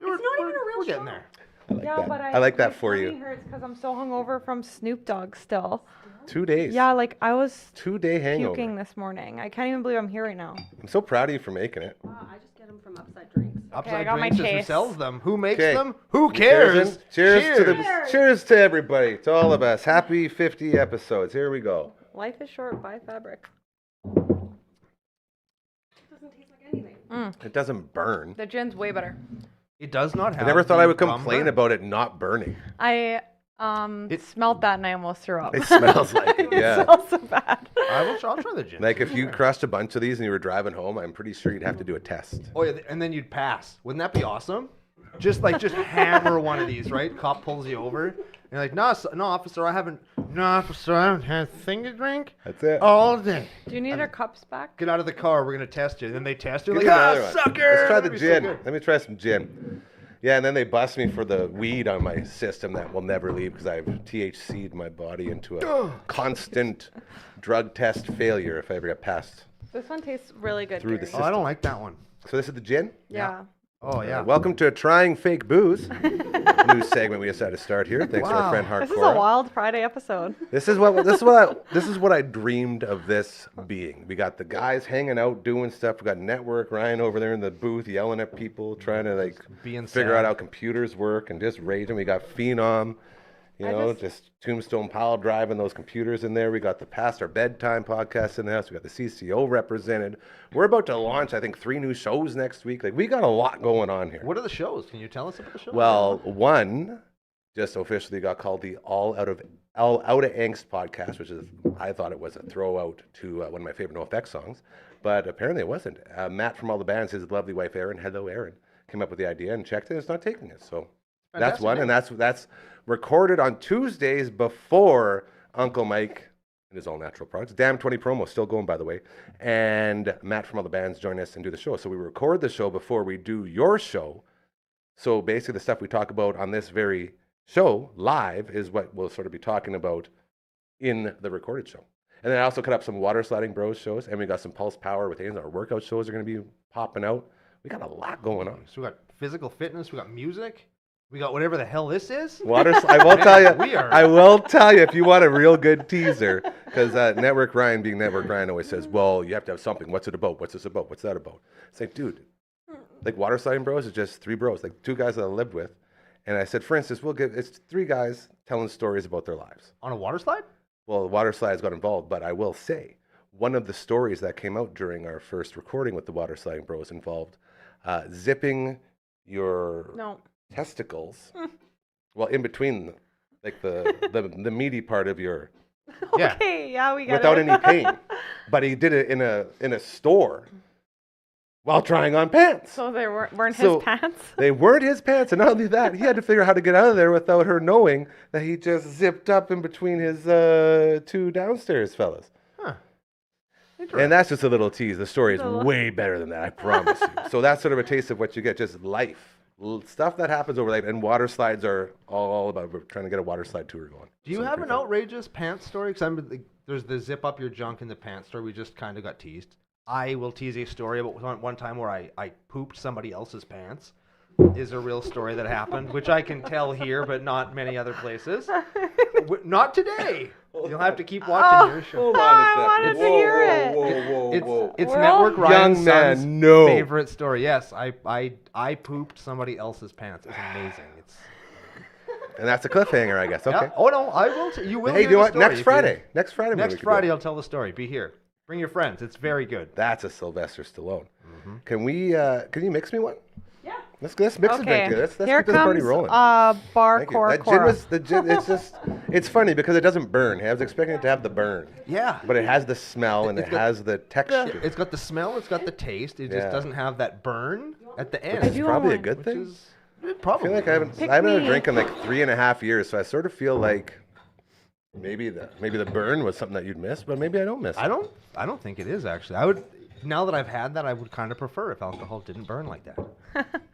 We're, It's not even a real we're getting shot. there. I like Yeah, that. but I like that my for tummy you. hurts because I'm so hungover from Snoop Dogg still. 2 days. Yeah, like I was 2-day hangover. puking this morning. I can't even believe I'm here right now. I'm so proud of you for making it. Wow, I just get them from Upside Drinks. Upside I got my drinks is who chase. sells them. Who makes 'Kay. them? Who Cheers. cares? Cheers to the cheers to everybody, to all of us. Happy 50 episodes. Here we go. Life is short. Buy fabric. It doesn't taste like anything. It doesn't burn. The gin's way better. It does not have. I never thought the I would rum complain burn. about it not burning. I smelled that and I almost threw up. It smells like it, yeah. It smells so bad. I'll try the gin. Like if you crushed a bunch of these and you were driving home, I'm pretty sure you'd have to do a test. Oh yeah, and then you'd pass. Wouldn't that be awesome? Just hammer one of these, right? Cop pulls you over. And you're like, no, officer, I haven't had a thing to drink That's it. all day. Do you need our cups back? Get out of the car. We're gonna test you. And then they test you. Give Like, me another one. sucker! Let's try the That'd be so gin. good. Let me try some gin. Yeah, and then they bust me for the weed on my system that will never leave because I've THC'd my body into a constant drug test failure if I ever get past. This one tastes really good. Through the Gary. system. Oh, I don't like that one. So this is the gin? Yeah. Oh yeah. Welcome to Trying Fake Booze, new segment we decided to start here. Thanks to our Wow. friend This is a Hardcore. wild Friday episode. This is what I dreamed of this being. We got the guys hanging out doing stuff. We got Network Ryan over there in the booth yelling at people, trying to like being figure sad. out how computers work and just raging. We got Phenom, just Tombstone Pile driving those computers in there. We got the past our bedtime podcast in the house. We got the CCO represented. We're about to launch, I think, 3 new shows next week. Like we got a lot going on here. What are the shows? Can you tell us about the shows? Well, one just officially got called the All Out of Angst podcast, which is I thought it was a throw out to one of my favorite NoFX songs, but apparently it wasn't. Matt from all the bands, his lovely wife Erin, hello Erin, came up with the idea and checked it. It's not taking it, so that's Fantastic. one, and that's recorded on Tuesdays before Uncle Mike and his all natural products. Damn 20 promo still going, by the way. And Matt from all the bands join us and do the show. So we record the show before we do your show. So basically, the stuff we talk about on this very show live is what we'll sort of be talking about in the recorded show. And then I also cut up some Water Sliding Bros shows, and we got some Pulse Power with Haynes. Our workout shows are going to be popping out. We got a lot going on. So we got physical fitness. We got music. We got whatever the hell this is. I will tell you. We are- I will tell you if you want a real good teaser, because Network Ryan, being Network Ryan, always says, "Well, you have to have something. What's it about? What's this about? What's that about?" It's like, dude, like Water Sliding Bros is just 3 bros, like 2 guys that I lived with, and I said, for instance, it's 3 guys telling stories about their lives. On a water slide? Well, the water slides got involved, but I will say one of the stories that came out during our first recording with the Water Sliding Bros involved zipping your No. testicles. Well, in between, like the meaty part of your, Yeah. Okay, yeah, we got without it. any pain. But he did it in a store while trying on pants. So they weren't So- his pants? They weren't his pants, and not only that, he had to figure out how to get out of there without her knowing that he just zipped up in between his 2 downstairs fellas. Huh. And that's just a little tease. The story is A little- way better than that, I promise you. So that's sort of a taste of what you get, just life. Stuff that happens over life, and water slides are all about. We're trying to get a water slide tour going. Do you So have pretty an fun. outrageous pants story? Because there's the zip up your junk in the pants story. We just kind of got teased. I will tease a story about one time where I pooped somebody else's pants. Is a real story that happened, which I can tell here, but not many other places. Not today. You'll have to keep watching your show. Hold on a I second. wanted to hear it. It's We're all- Network Ryan's Young man, son's no. favorite story. Yes, I pooped somebody else's pants. It's amazing. It's And that's a cliffhanger, I guess. Okay. Yeah. Oh no, I will. You will. Hey, hear you know the what? story Next if you- Friday. Next Friday. maybe we Next could do Friday, it. I'll tell the story. Be here. Bring your friends. It's very good. That's a Sylvester Stallone. Can we? Can you mix me one? Yeah. Let's mix a drink. Okay. Let's Here keep this party comes rolling. bar Thank you. That gin was the gin. It's just, it's funny because it doesn't burn. I was expecting it to have the burn, Yeah. but it has the smell and it It's got- has the texture. It's got the smell. It's got the taste. It Yeah. just doesn't have that burn at the end. I It's do probably a want good which thing. is I probably. feel like I haven't had a drink in like 3.5 years, so I sort of feel like maybe the burn was something that you'd miss, but maybe I don't miss. I don't think it is actually. I would. Now that I've had that, I would kind of prefer if alcohol didn't burn like that.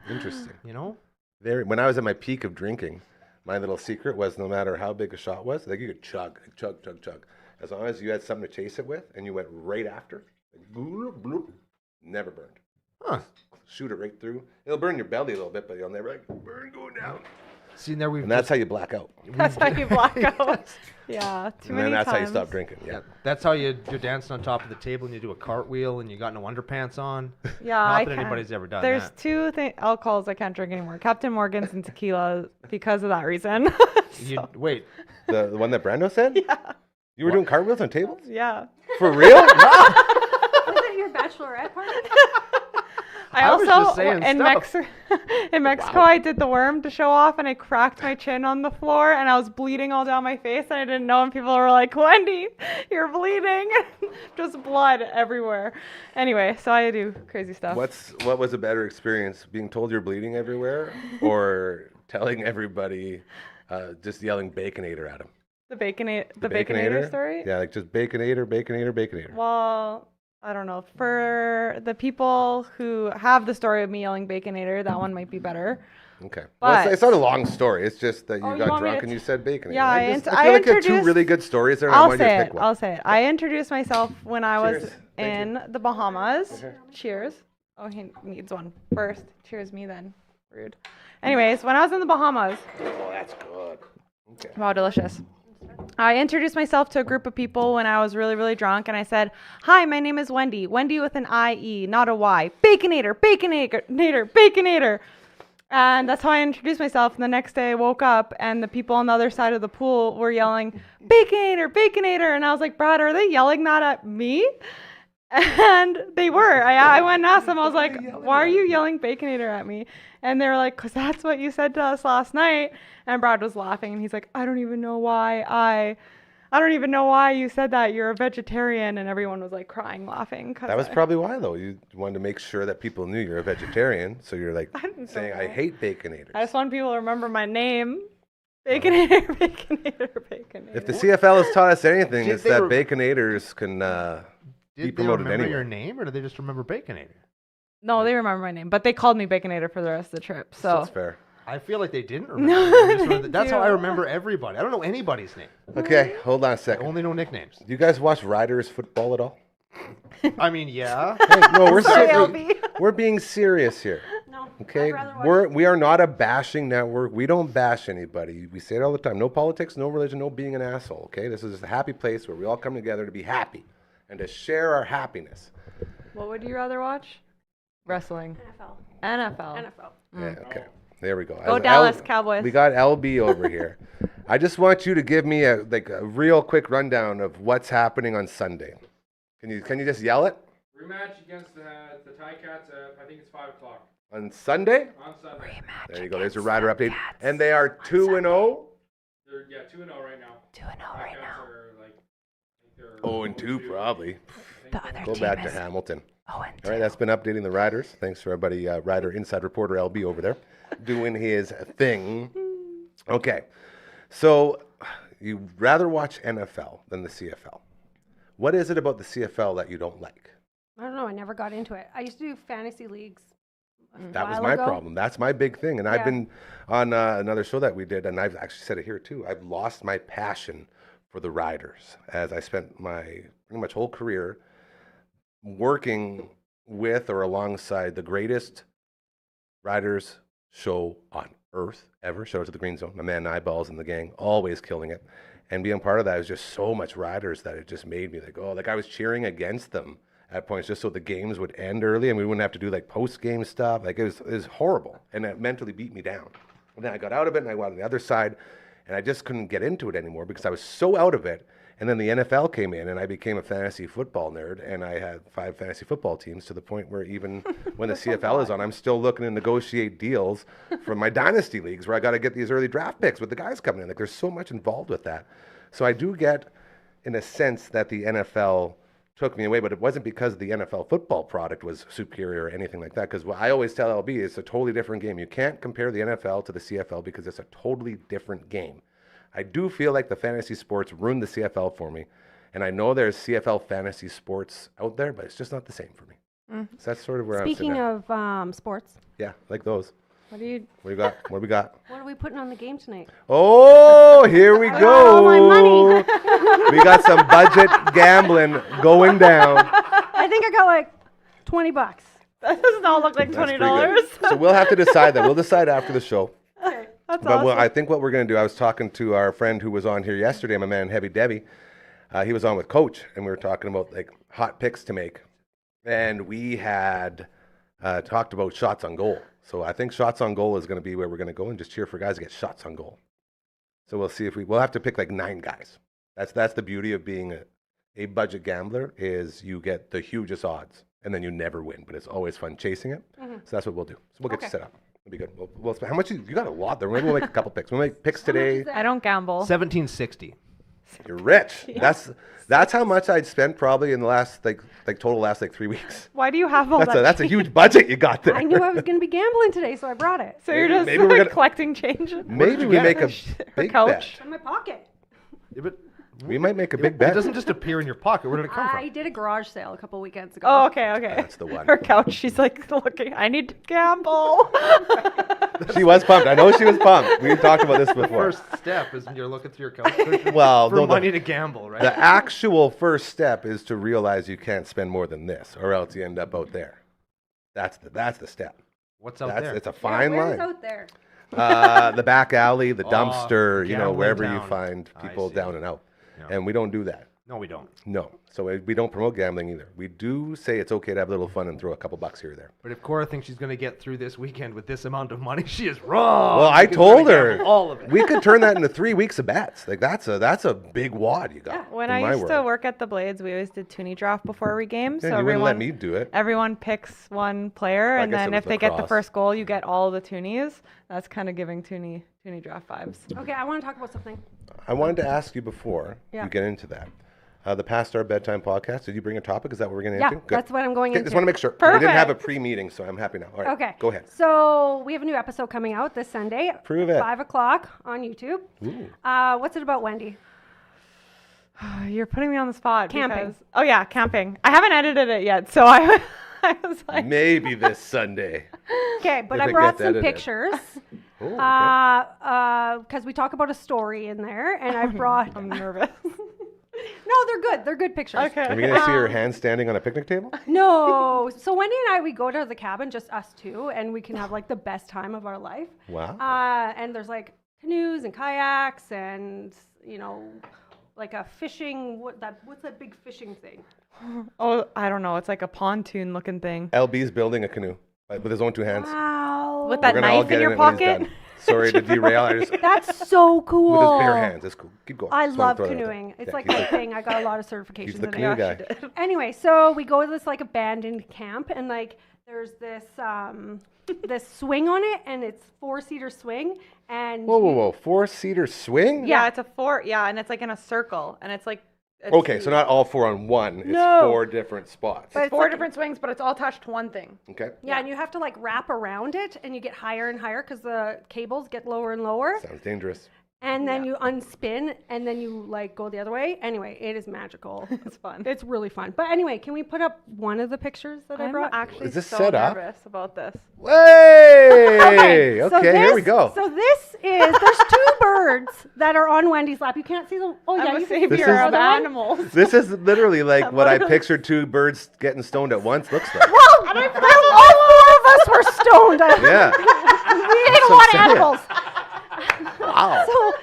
Interesting. You know. When I was at my peak of drinking, my little secret was no matter how big a shot was, like you could chug, as long as you had something to chase it with, and you went right after, like, bloop, bloop, never burned. Huh. Shoot it right through. It'll burn your belly a little bit, but you'll never like burn going down. See, there we've. And that's how you black out. That's how you black out. Yeah, too And many then that's how you times. stop drinking. Yeah. That's how you're dancing on top of the table and you do a cartwheel and you got no underpants on. Yeah, Not I that can't. anybody's ever done There's that. two alcohols I can't drink anymore: Captain Morgan's and tequila, because of that reason. You wait. The one that Brando said? Yeah. You were doing cartwheels on tables? Yeah. For real? Was it your bachelorette party? I I was also just saying stuff. in Mexico I did the worm to show off, and I cracked my chin on the floor, and I was bleeding all down my face, and I didn't know, and people were like, "Wendy, you're bleeding," just blood everywhere. Anyway, so I do crazy stuff. What was a better experience, being told you're bleeding everywhere, or telling everybody, just yelling Baconator at him? The Baconator story? Yeah, like just Baconator. Well, I don't know. For the people who have the story of me yelling Baconator, that one might be better. Okay. Well, But- it's not a long story. It's just that you Oh, you got want me drunk to and you said Baconator. Yeah, I I feel I like you have two introduced- really good stories there, and I I'll want you to say pick it. one. I'll say it. I introduced myself when I was Cheers. Thank in the Bahamas. Cheers. Oh, he needs one first. Cheers me then. Rude. Anyways, when I was in the Bahamas, Oh, that's good. Okay. wow, delicious. I introduced myself to a group of people when I was really, really drunk, and I said, "Hi, my name is Wendy. Wendy with an I-E, not a Y. Baconator, Baconator, Baconator." And that's how I introduced myself. And the next day I woke up, and the people on the other side of the pool were yelling, "Baconator, Baconator." And I was like, "Brad, are they yelling that at me?" And they were. I went and asked them. I was like, "Why are you yelling Baconator at me?" And they were like, "'Cause that's what you said to us last night." And Brad was laughing, and he's like, I don't even know why you said that. You're a vegetarian." And everyone was like crying, laughing. That was probably why, though. You wanted to make sure that people knew you're a vegetarian, so you're like didn't saying, know "I that. hate Baconators." I just want people to remember my name. Baconator, Baconator, Baconator. If the CFL has taught us anything, Did it's they that re- Baconators can be Did they promoted remember anywhere. your name or did they just remember Baconator? No, they remember my name, but they called me Baconator for the rest of the trip. So So it's fair. I feel like they didn't remember. No, They just they remember- That's how I do. remember everybody. I don't know anybody's name. Okay, hold on a I second. only know nicknames. Do you guys watch Riders football at all? I mean, yeah. Hey, no, we're Sorry, serious. LB. We're being serious here. No. Okay, I'd rather watch we are not a bashing network. We don't bash anybody. We say it all the time. No politics, no religion, no being an asshole. Okay, this is just a happy place where we all come together to be happy and to share our happiness. what would you rather watch? Wrestling. NFL. NFL. Yeah, okay, there we go. Go As Dallas Cowboys. We got LB over here. I just want you to give me a real quick rundown of what's happening on Sunday. Can you just yell it Rematch against the Ticats at, I think it's 5 o'clock on Sunday? on Sunday. There you go. There's a rider update, and they are 2-0. They're 2-0 right now. 2-0 right now. Are like, I think they're 0-2 probably. The other Go team back to is Hamilton. 0-2. All right, that's been updating the riders. Thanks for everybody, rider inside reporter LB over there, doing his thing. Okay, so you rather watch NFL than the CFL. What is it about the CFL that you don't like? I don't know. I never got into it. I used to do fantasy leagues. That was while my ago. problem. That's my big thing. And I've Yeah. been on another show that we did, and I've actually said it here too. I've lost my passion for the riders as I spent my pretty much whole career working with or alongside the greatest riders show on earth ever. Shout out to the Green Zone, my man Eyeballs and the gang, always killing it. And being part of that was just so much riders that it just made me like, oh, like I was cheering against them at points just so the games would end early and we wouldn't have to do like post-game stuff. Like it was horrible, and it mentally beat me down. And then I got out of it and I went on the other side, and I just couldn't get into it anymore because I was so out of it. And then the NFL came in, and I became a fantasy football nerd, and I had 5 fantasy football teams to the point where even when the CFL is on, I'm still looking to negotiate deals for my dynasty leagues where I got to get these early draft picks with the guys coming in. Like, there's so much involved with that. So I do get, in a sense, that the NFL took me away, but it wasn't because the NFL football product was superior or anything like that. Because what I always tell LB, it's a totally different game. You can't compare the NFL to the CFL because it's a totally different game. I do feel like the fantasy sports ruined the CFL for me. And I know there's CFL fantasy sports out there, but it's just not the same for me. So that's sort of where I'm sitting Speaking at. of sports, Yeah, like those. what do you? What do you got? What do we got? What are we putting on the game tonight? Oh, here we got go. all my money. We got some budget gambling going down. I think I got like $20. That does not look like That's $20. pretty good. So we'll have to decide that. We'll decide after the show. That's But awesome. I think what we're going to do, I was talking to our friend who was on here yesterday, my man Heavy Debbie. He was on with Coach, and we were talking about like hot picks to make. And we had talked about shots on goal. So I think shots on goal is going to be where we're going to go and just cheer for guys to get shots on goal. So we'll see if we'll have to pick like 9 guys. That's the beauty of being a budget gambler is you get the hugest odds and then you never win, but it's always fun chasing it. So that's what we'll do. So we'll get you set up. It'll be good. We'll spend, how much you got a lot there. Maybe we'll make a couple picks. We'll make picks today. I don't gamble. 1760. You're rich. That's how much I'd spent probably in the last like total last like 3 weeks. Why do you have all that? That's a huge budget you got there. I knew I was going to be gambling today, so I brought it. So you're just maybe we're gonna- collecting change? Maybe we make a big couch? bet. In my pocket. Yeah, but We might make a big it bet. doesn't just appear in your pocket. Where did it come I from? did a garage sale a couple weekends ago. Oh, okay. That's the one. Her couch. She's like looking. I need to gamble. She was pumped. I know she was pumped. We talked about this before. First step is you're looking through your couch cushion Well, for no, money to gamble, right? the actual first step is to realize you can't spend more than this, or else you end up out there. That's the step. What's out there? It's a fine Where's line. out there? The back alley, the Oh, dumpster, gambling wherever you town. find I people see. down and out. Yeah. And we don't do that. No, we don't. No. So we don't promote gambling either. We do say it's okay to have a little fun and throw a couple bucks here or there. But if Cora thinks she's going to get through this weekend with this amount of money, she is wrong. Well, I She's told gonna her gamble all of it. we could turn that into 3 weeks of bets. Like that's a big wad you got. When in I my used to world. work at the Blades, we always did toonie draft before every game. Yeah, so you wouldn't let everyone, me do it. everyone picks one player, I and guess then it if was they get the lacrosse. first goal, you get all the toonies. That's kind of giving toonie draft vibes. Okay, I want to talk about something. I wanted to ask you before Yeah. you get into that. The Past Our Bedtime podcast, did you bring a topic? Is that what we're going to Yeah, get into? Good. that's what I'm going Okay, into. just want to make sure. We didn't have a Perfect. pre-meeting, so I'm happy now. All right. Okay. Go ahead. So we have a new episode coming out this Sunday. Prove it. 5 o'clock on YouTube. Ooh. What's it about, Wendy? You're putting me on the spot. Camping. Because, oh yeah, camping. I haven't edited it yet, so I was like, Maybe this Sunday. Okay, but If I it brought gets some edited. pictures. Oh, okay. Because we talk about a story in there, and I brought. I'm nervous. No, they're good. They're good pictures. Okay. Are we going to see your hand standing on a picnic table? No. So Wendy and I, we go to the cabin, just us two, and we can have like the best time of our life. Wow. And there's like canoes and kayaks, and like a fishing. What's that big fishing thing? Oh, I don't know. It's like a pontoon looking thing. LB's building a canoe with his own 2 hands. Wow. With We're that gonna all knife get in your it when he's pocket. done. Sorry to derail. I just with That's so cool. his bare hands. It's cool. Keep going. I Just wanna love throw that out there. canoeing. It's Yeah, like he's my thing. I got a lot of certifications He's the in canoe it. guy. Anyway, so we go to this like abandoned camp, and like there's this this swing on it, and it's 4-seater swing, and Whoa. 4-seater swing? Yeah, it's a 4. Yeah, and it's like in a circle, and it's like. It's Okay, so not all 4 on one. It's No. 4 different spots. But It's 4 like- different swings, but it's all attached to one thing. Okay. Yeah, and you have to like wrap around it, and you get higher and higher because the cables get lower and lower, Sounds dangerous. and then you unspin, and then you like go the other way. Anyway, it is magical. It's fun. It's really fun. But anyway, can we put up one of the pictures that I I'm brought? actually Is this so set up? nervous about this. Hey! so Okay, here we this- go. So this is there's 2 birds that are on Wendy's lap. You can't see them. Oh yeah, I'm a you can see This savior is- of the one. animals. This is literally like what I pictured 2 birds getting stoned at once looks like. Whoa! And all 4 of us were stoned. Yeah. We ate a lot of animals. Wow. So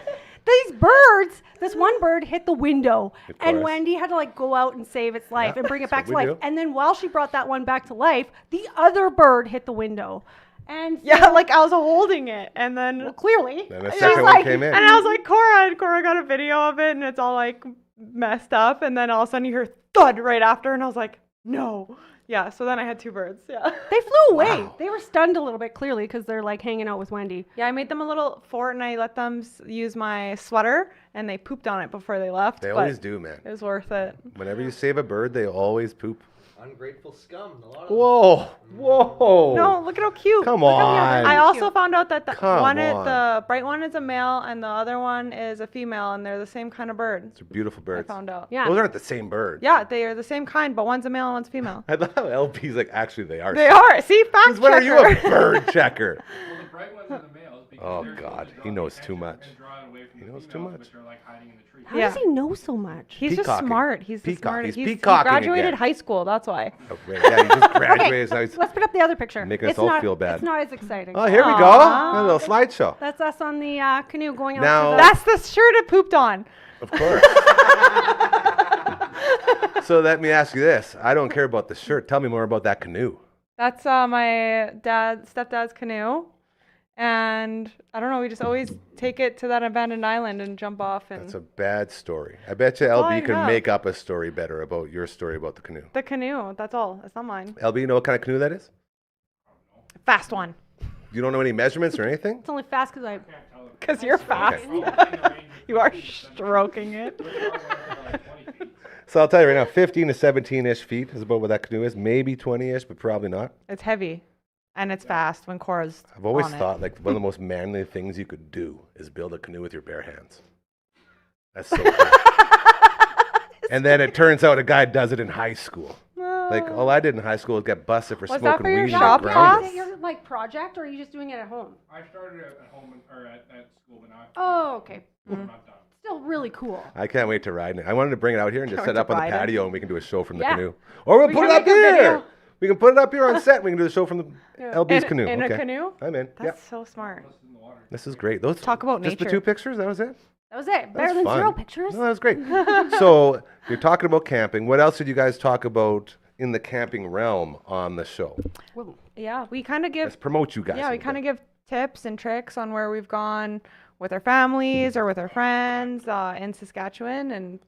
these birds, this one bird hit the window, Of and course. Wendy had to like go out and save its life and bring it that's back to what we life. do. And then while she brought that one back to life, the other bird hit the window. And Yeah, so- like I was holding it, and then well, clearly. Then the I second was one like- came in. And I was like, Cora, and Cora got a video of it, and it's all like messed up, and then all of a sudden you hear thud right after, and I was like, no. Yeah, so then I had 2 birds. Yeah. They flew away. Wow. They were stunned a little bit, clearly, because they're like hanging out with Wendy. Yeah, I made them a little fort, and I let them use my sweater, and they pooped on it before they left. They but always do, man. It was worth it. Whenever you save a bird, they always poop. Ungrateful scum. A lot of them. Whoa, whoa. No, look at how cute. Come Look how on. I also found out that the Come the bright one is a male, and the other one is a female, and they're the same kind of bird. They're beautiful I birds. found out. Yeah. Those aren't the same bird. Yeah, they are the same kind, but one's a male and one's female. I love how LP's like, actually, they are. They are. See, fact Since when are you a checker. bird checker? Well, the bright ones are the males because Oh, they're God, supposed to he draw the knows too attention much. and draw it away from He the knows too females, much. which are like hiding in the trees. How Yeah. does he know so much? He's just Peacocking. smart. He's the Peacock. smart. He's He peacocking graduated again. high school. That's why. Oh, right, yeah, he just graduated. Now he's Let's put up the other picture. making us It's all not- feel bad. It's not as exciting. Oh, here we go. Aw. A little slideshow. That's us on the canoe going out Now- to the... That's the shirt it pooped on. Of course. So let me ask you this. I don't care about the shirt. Tell me more about that canoe. That's my stepdad's canoe. And I don't know, we just always take it to that abandoned island and jump off. And That's a bad story. I bet you all I LB can have. make up a story better about your story about the canoe. the canoe, that's all. It's not mine. LB, you know what kind of canoe that is? Fast one. You don't know any measurements or anything? It's only fast because I... Can't tell it. Because you're fast. Probably in the range of You are 15 to 17. stroking it. Those are ones that are like 20 feet. So I'll tell you right now, 15 to 17-ish feet is about what that canoe is. Maybe 20-ish, but probably not. It's heavy. And it's fast when Cora's I've always on it. thought like one of the most manly things you could do is build a canoe with your bare hands. That's so cool. And then it turns out a guy does it in high school. Like all I did in high school was get busted for Was that smoking for your weed shop on the class? ground. Is it your like project, or are you just doing it at home? I started at home or at school, but not. Oh, okay. I'm not done. Still really cool. I can't wait to ride in it. I wanted to bring it out here and just Can't set wait up to on the ride it. patio and we can do a show from the Yeah. canoe. Or we'll We put it can up make a here. video. We can put it up here on set. We can do the show from the LB's In- canoe. in a okay. canoe? I'm in. That's Yeah. so smart. Unless it's in the water. This is great. Those Talk about just the nature. 2 pictures. That was it. That was it. Better That's than fun. 0 pictures. No, that was great. So you're talking about camping. What else did you guys talk about in the camping realm on the show? Whoa. Yeah, we kind of give Let's promote you guys. Yeah, a we little kind of bit. give tips and tricks on where we've gone with our families or with our friends in Saskatchewan and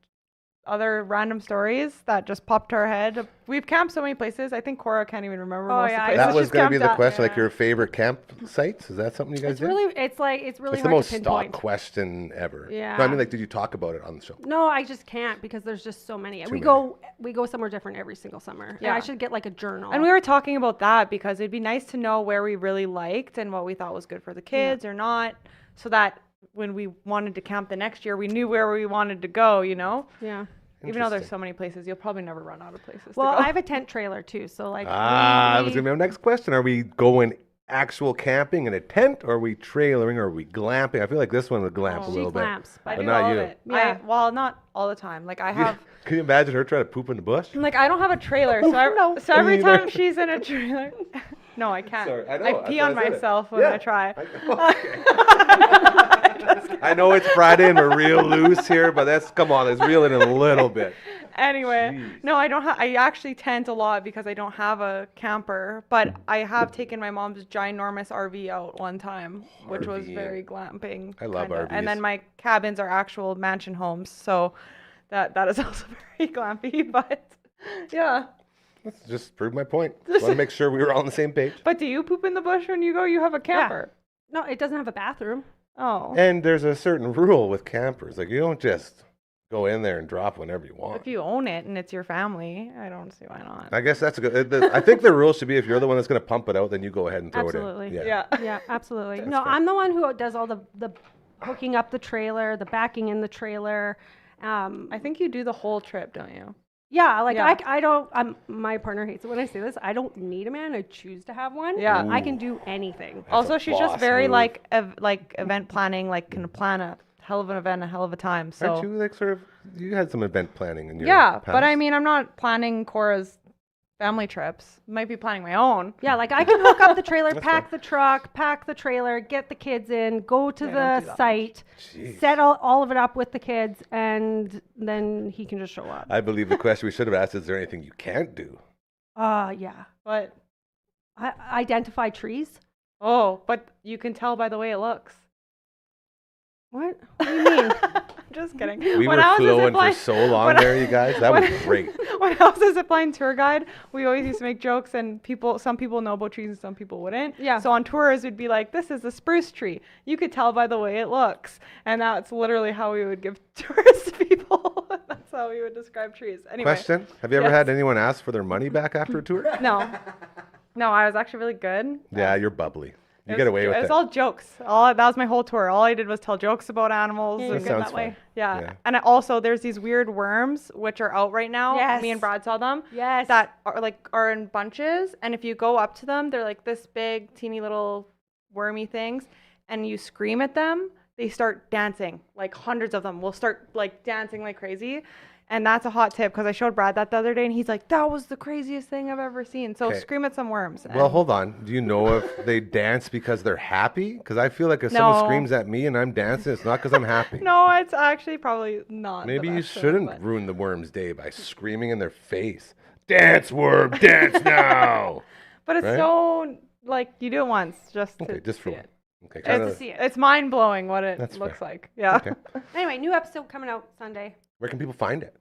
other random stories that just popped to our head. We've camped so many places. I think Cora can't even remember Oh, most yeah, of the I places That was she's going to be camped the at. question, like Yeah. your favorite campsites. Is that something you guys It's did? really, it's really It's the hard most to stock pinpoint. question ever. Yeah. No, I mean, like, did you talk about it on the show? No, I just can't because there's just so many. Too We many. go somewhere different every single summer. Yeah, Yeah. I should get like a journal. And we were talking about that because it'd be nice to know where we really liked and what we thought was good for the kids or not, so that when we wanted to camp the next year, we knew where we wanted to go, you know? Yeah. Even though there's Interesting. so many places, you'll probably never run out of places Well, to go. I have a tent trailer too, so like. That was we- going to be my next question. Are we going actual camping in a tent, or are we trailering, or are we glamping? I feel like this one would glamp a She little bit. glamps, I but do not all you. of it. Yeah. Well, not all the time. Like I have... Can you imagine her trying to poop in the bush? Like I don't have a trailer, so, so every Me neither. time she's in a trailer, no, I can't. Sorry, I know, I that's pee why on I said it. myself when Yeah. I try. I know it's Friday and we're real loose here, but come on, let's reel it in a little bit. Anyway, Jeez. no, I don't have. I actually tent a lot because I don't have a camper, but I have taken my mom's ginormous RV out one time, which was RV. very glamping. I love kinda. RVs. And then my cabins are actual mansion homes, so that is also very glampy. But yeah. Let's just prove my point. Want to make sure we were all on the same page. But do you poop in the bush when you go? You have a camper. No, it doesn't have a bathroom. Oh. And there's a certain rule with campers. Like, you don't just go in there and drop whenever you want. If you own it and it's your family, I don't see why not. I guess that's a good. I think the rule should be if you're the one that's going to pump it out, then you go ahead and throw Absolutely. it in. Yeah. Yeah, absolutely. That's No, fair. I'm the one who does all the hooking up the trailer, the backing in the trailer. I think you do the whole trip, don't you? Yeah, like Yeah. I don't. My partner hates it when I say this. I don't need a man. I choose to have one. Yeah. I can do anything. Also, a she's just boss very move. like event planning, like can plan a hell of an event, a hell of a time. So Aren't you like sort of? You had some event planning in your yeah, but I past. mean, I'm not planning Cora's family trips. Might be planning my own. Yeah, like I can hook up the trailer, That's pack the truck, pack the trailer, get the kids in, go to Yeah, I don't do the that site, Jeez. set all of it up with the kids, and then he can just show up. I believe the question we should have asked is there anything you can't do? Yeah. But Identify trees. Oh, but you can tell by the way it looks. What? What do you mean? I'm just kidding. We When were I was a flowing for zipline- so long when I- there, you guys. That was when- great. When I was a zipline tour guide, we always used to make jokes, and some people know about trees and some people wouldn't. Yeah. So on tours, we'd be like, "This is a spruce tree. You could tell by the way it looks," and that's literally how we would give tours to people. That's how we would describe trees. Anyway. Question: have you ever Yes. had anyone ask for their money back after a tour? No. No, I was actually really good. Yeah, you're bubbly. You It get was- away with It was it. all jokes. That was my whole tour. All I did was tell jokes about animals. Yeah, and- you're That good sounds that way. fun. Yeah. Yeah. And also there's these weird worms which are out right now. Me and Yes. Brad saw them. Yes. That are in bunches, and if you go up to them, they're like this big, teeny little wormy things, and you scream at them, they start dancing. Like hundreds of them will start like dancing like crazy. And that's a hot tip because I showed Brad that the other day and he's like, "That was the craziest thing I've ever seen." So Okay. scream at some worms. Well, and- hold on. Do you know if they dance because they're happy? Because I feel like if someone No. screams at me and I'm dancing, it's not because I'm happy. No, it's actually probably not. the Maybe you best thing, shouldn't but- ruin the worm's day by screaming in their face. Dance, worm, dance now. But it's Right? so like you do it once just to Okay, just for see one. it. Okay, Just kinda, to see it. It's mind blowing what it That's looks fair. like. Yeah. Okay. Anyway, new episode coming out Sunday. Where can people find it?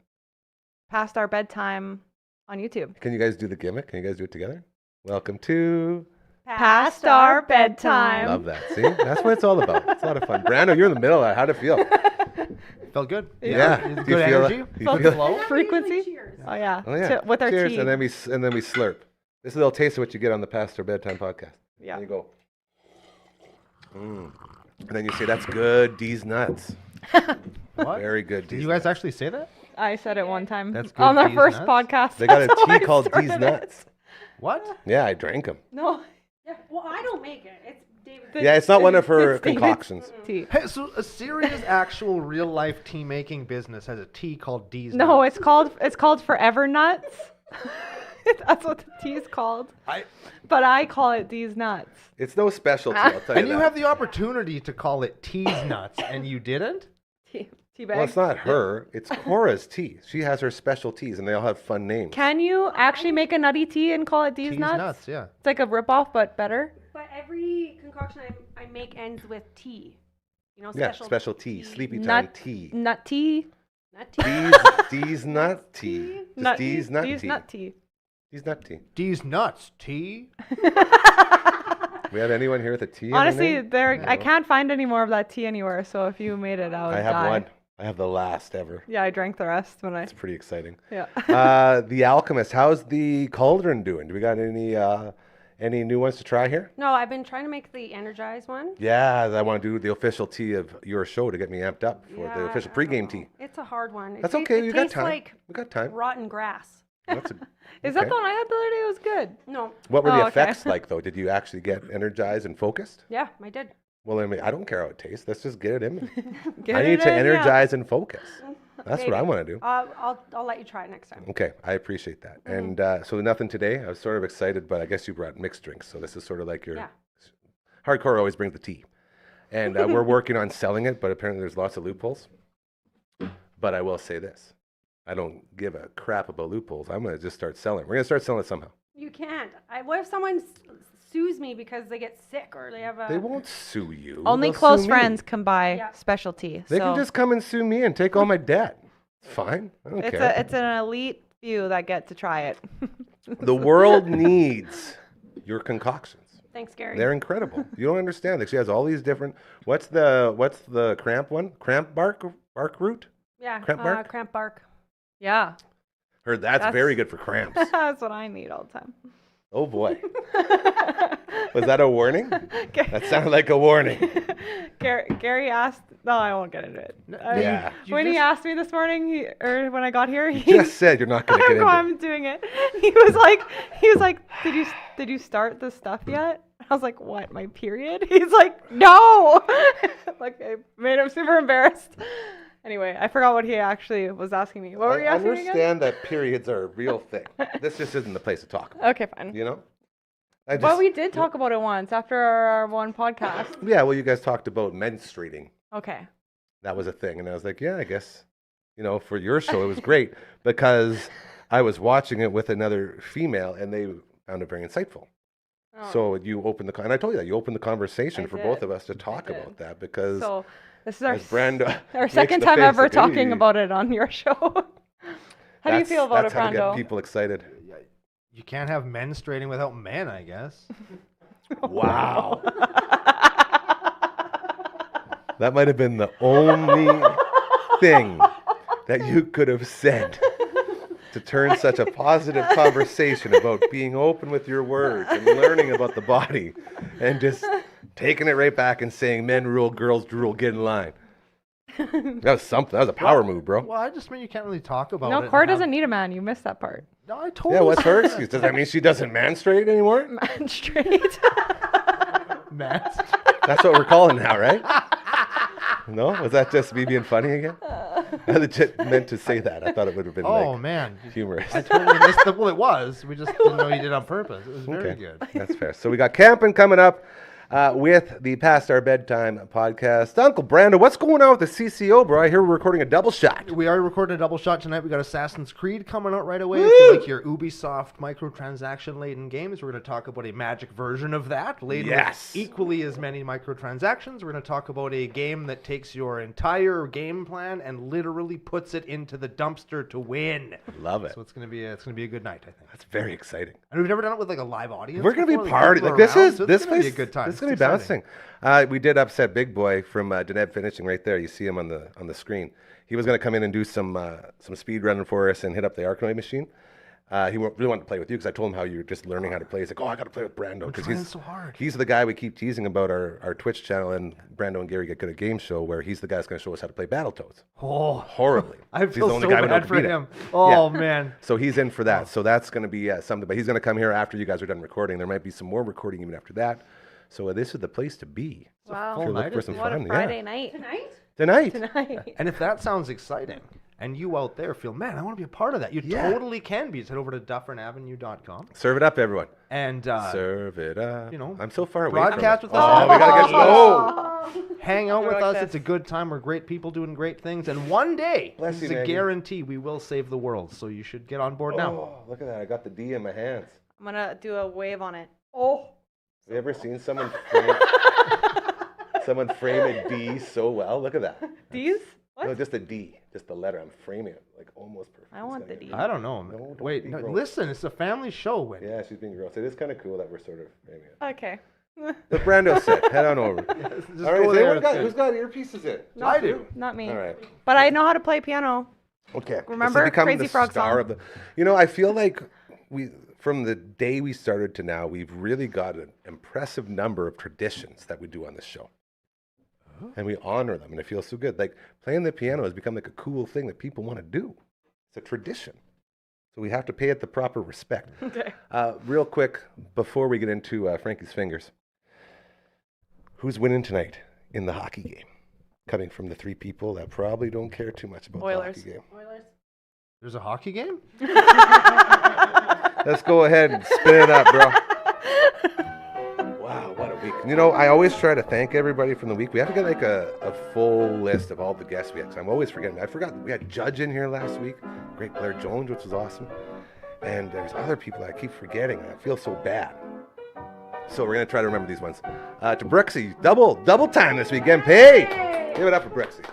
Past our bedtime on YouTube. Can you guys do the gimmick? Can you guys do it together? Welcome to. Past our bedtime. Love that. See, that's what it's all about. It's a lot of fun. Brando, you're in the middle. How'd it feel? Felt good. Yeah. It's Do you good feel- energy. do you Felt feel- flow. Frequency? Cheers. Oh yeah. Oh yeah. With our Cheers, tea. and then we slurp. This is a little taste of what you get on the Past Our Bedtime podcast. Yeah. And you go. And then you say, "That's good. D's nuts. What? Very good." Did D's you guys nuts. actually say that? I said it one time That's good, on our D's first nuts? podcast. They got a That's how tea I called started D's it. nuts. What? Yeah, I drank them. No. Yeah. Well, I don't make it. It's David. Yeah, it's not one of her It's David's concoctions. tea. Hey, so a serious, actual, real life tea making business has a tea called D's. No, Nuts. it's called Forever Nuts. That's what the tea is called. I, But I call it D's Nuts. It's no specialty. I'll tell you and you that. have the opportunity to call it Tea's Nuts, and you didn't? Tea bag. Well, it's not her. It's Cora's tea. She has her special teas, and they all have fun names. Can you actually make a nutty tea and call it D's Tea's Nuts? Nuts, yeah. It's like a ripoff, but better. But every concoction I make ends with tea. You know, Yeah, special, special tea, sleepy time Nut- tea. Nut tea. Not tea. D's nut tea. Just Nut D's nut D's tea. nut tea. D's nut tea. D's Nuts, tea. We have anyone here with a tea? in Honestly, their name? I can't find any more of that tea anywhere. So if you made it, I would I have die. one. I have the last ever. Yeah, I drank the rest when I. It's pretty exciting. Yeah. The Alchemist. How's the cauldron doing? Do we got any new ones to try here? No, I've been trying to make the energized one. Yeah, I want to do the official tea of your show to get me amped up for the Yeah, official I pregame don't tea. know. It's a hard one. That's ta- okay. It You got tastes time. like We got time. rotten grass. That's a, Is that okay. the one I had the other day? It was good. No. What were Oh, the okay. effects like, though? Did you actually get energized and focused? Yeah, I did. Well, I mean, I don't care how it tastes. Let's just get it in me. Get I need it to in, yeah. energize and focus. That's what I Maybe. want to do. I'll let you try it next time. Okay, I appreciate that. Mm-hmm. And so nothing today. I was sort of excited, but I guess you brought mixed drinks. So this is sort of like your Yeah. hardcore always brings the tea. And we're working on selling it, but apparently there's lots of loopholes. But I will say this. I don't give a crap about loopholes. I'm going to just start selling. We're going to start selling it somehow. You can't. What if someone sues me because they get sick or they have a? They won't sue you. Only They'll close sue me. friends can buy Yeah. specialty. They so can just come and sue me and take all my debt. It's fine. I don't care. it's an elite few that get to try it. The world needs your concoctions. Thanks, Gary. They're incredible. You don't understand. Like she has all these different. What's the cramp one? Cramp bark root. Yeah. Cramp bark? Cramp bark. Yeah. Heard that's That's- very good for cramps. That's what I need all the time. Oh boy. Was that a warning? That sounded like a warning. Gary asked. No, I won't get into it. Yeah. When he asked me this morning, or when I got here, he Just said you're not going to get into it. I'm doing it. He was like, did you start the stuff yet? I was like, what, my period? He's like, no. Like I made him super embarrassed. Anyway, I forgot what he actually was asking me. What were you I asking me again? understand that periods are a real thing. This just isn't the place to talk about. Okay, fine. You know? Well, we did talk about it once after our one podcast. Yeah, well, you guys talked about menstruating. Okay. That was a thing. And I was like, yeah, I guess, for your show, it was great because I was watching it with another female and they found it very insightful. So you opened and I told you that you opened the conversation I for did. both of us to I talk did. about that because So this is our as Brando our makes second the time face ever like, talking "Ee." about it on your show. How do you feel about that's it, how to get Brando? people excited. You can't have menstruating without men, I guess. Wow. That might have been the only thing that you could have said to turn such a positive conversation about being open with your words and learning about the body and just taking it right back and saying men rule, girls drool, get in line. That was something. That was a power move, bro. Well, I just mean you can't really talk about it. No, and Cora have- doesn't need a man. You missed that part. No, I totally. Yeah, what's her excuse? Does that mean she doesn't menstruate anymore? Man straight. Man. That's what we're calling now, right? No? Was that just me being funny again? I legit meant to say that. I thought it would have been Oh like man, humorous. I totally missed the. Well, it was. We just didn't know you did it on purpose. It was very Okay. good. That's fair. So we got camping coming up with the Past Our Bedtime podcast. Uncle Brando, what's going on with the CCO, bro? I hear we're recording a double shot. We are recording a double shot tonight. We got Assassin's Creed coming out right away. If you like your Ubisoft microtransaction-laden games, we're going to talk about a magic version of that. Laden Yes. with equally as many microtransactions. We're going to talk about a game that takes your entire game plan and literally puts it into the dumpster to win. Love it. So it's going to be a good night, I think. That's very exciting. And we've never done it with like a live audience. We're gonna be before, party. people Like this around, is so it's this gonna place. be a good time. This is gonna It's be exciting. bouncing. We did upset Big Boy from Deneb Finishing right there. You see him on the screen. He was gonna come in and do some speed running for us and hit up the Arcanoid machine. He really wanted to play with you because I told him how you're just learning how to play. He's like, oh, I got to play with Brando because trying so hard. He's the guy we keep teasing about our Twitch channel and Brando and Gary Get Good at Game Show, where he's the guy that's going to show us how to play Battletoads. Oh, Horribly. I He's feel the only so guy we know bad to for beat it. him. Oh Yeah. man. So he's in for that. So that's going to be something. But he's going to come here after you guys are done recording. There might be some more recording even after that. So this is the place to be. Wow. If you're looking for night, some What fun, a Friday yeah. night. Tonight? Tonight. And if that sounds exciting, and you out there feel, man, I want to be a part of that, you Yeah. totally can be. Just head over to DufferinAvenue.com Serve it up, everyone. and Serve it up. you know, I'm so far away broadcast from with it. us. Oh, we got to get low. hang out with like us. this. It's a good time. We're great people doing great things. And one day, Bless this you, is a Maggie. guarantee, we will save the world. So you should get on board now. Oh, look at that. I got the D in my hands. I'm gonna do a wave on it. Oh. Have you ever seen someone frame a D so well? Look at that. These? What? No, just a D. Just the letter. I'm framing it like almost perfect. I want the D. I don't know. No, don't Wait, be no, gross. listen, it's a family show. Wendy. Yeah, she's being gross. It is kind of cool that we're sort of framing it. Okay. The Brando set. Head on over. Just All right, go has anyone there. got, who's got earpieces in? I do. Not me. All right. But I know how to play piano. Okay. This has Remember become Crazy the Frog star song? of the. You know, I feel like from the day we started to now, we've really got an impressive number of traditions that we do on this show. And we honor them, and it feels so good. Like playing the piano has become like a cool thing that people want to do. It's a tradition. So we have to pay it the proper respect. Okay. Real quick, before we get into Frankie's Fingers, who's winning tonight in the hockey game? Coming from the three people that probably don't care too much about Oilers. the hockey game. There's a hockey game? Let's go ahead and spin it up, bro. Wow, what a week. You know, I always try to thank everybody from the week. We have to get like a full list of all the guests we had. 'Cause I'm always forgetting. I forgot we had Judge in here last week. Great Blair Jones, which was awesome. And there's other people that I keep forgetting, and I feel so bad. So we're going to try to remember these ones. To Brooksy, double time this weekend. Paid. Give it up for Brooksy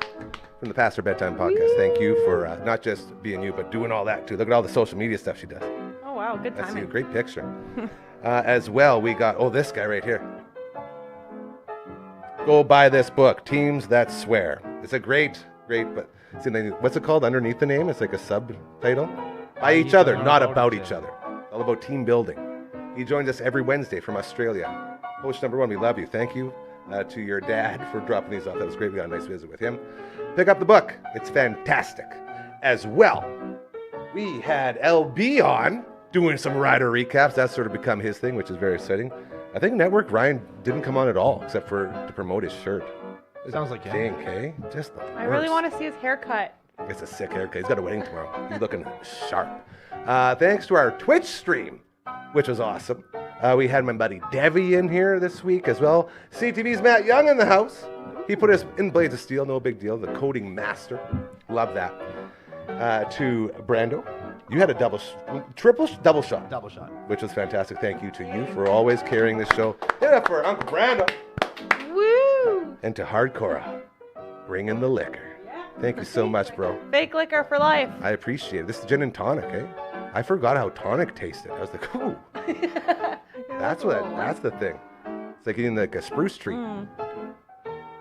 from the Past Our Bedtime podcast. Thank you for not just being you, but doing all that too. Look at all the social media stuff she does. Oh wow, good That's a timing. great picture. As well, we got, this guy right here. Go buy this book, Teams That Swear. It's a great, but see, what's it called underneath the name? It's like a subtitle. By each other, not about each other. All about team building. He joins us every Wednesday from Australia. Coach number 1, we love you. Thank you to your dad for dropping these off. That was great. We got a nice visit with him. Pick up the book. It's fantastic. As well, we had LB on doing some rider recaps. That's sort of become his thing, which is very exciting. I think Network Ryan didn't come on at all, except for to promote his shirt. Sounds like Dang, Kay. Just the I really worst. want to see his haircut. It's a sick haircut. He's got a wedding tomorrow. He's looking sharp. Thanks to our Twitch stream, which was awesome. We had my buddy Devi in here this week as well. CTV's Matt Young in the house. He put us in Blades of Steel, no big deal. The coding master. Love that. To Brando. You had a double shot, which was fantastic. Thank you to you for always carrying this show. Give it up for Uncle Brando. Woo! And to Hardcore, bring in the liquor. Thank you so much, bro. Fake liquor for life. I appreciate it. This is gin and tonic, eh? I forgot how tonic tasted. I was like, ooh. That's the thing. It's like eating like a spruce tree.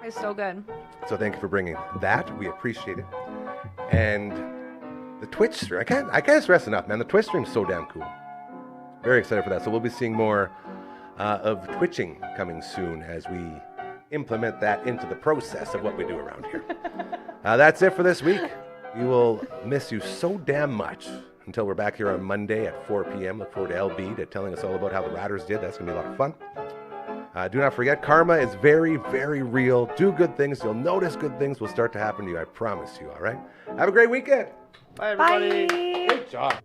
It's so good. So thank you for bringing that. We appreciate it. And the Twitch stream. I can't stress enough, man. The Twitch stream is so damn cool. Very excited for that. So we'll be seeing more of twitching coming soon as we implement that into the process of what we do around here. That's it for this week. We will miss you so damn much until we're back here on Monday at 4 p.m. Look forward to LB telling us all about how the Riders did. That's going to be a lot of fun. Do not forget, karma is very, very real. Do good things. You'll notice good things will start to happen to you. I promise you, all right? Have a great weekend. Bye, everybody. Bye. Great job.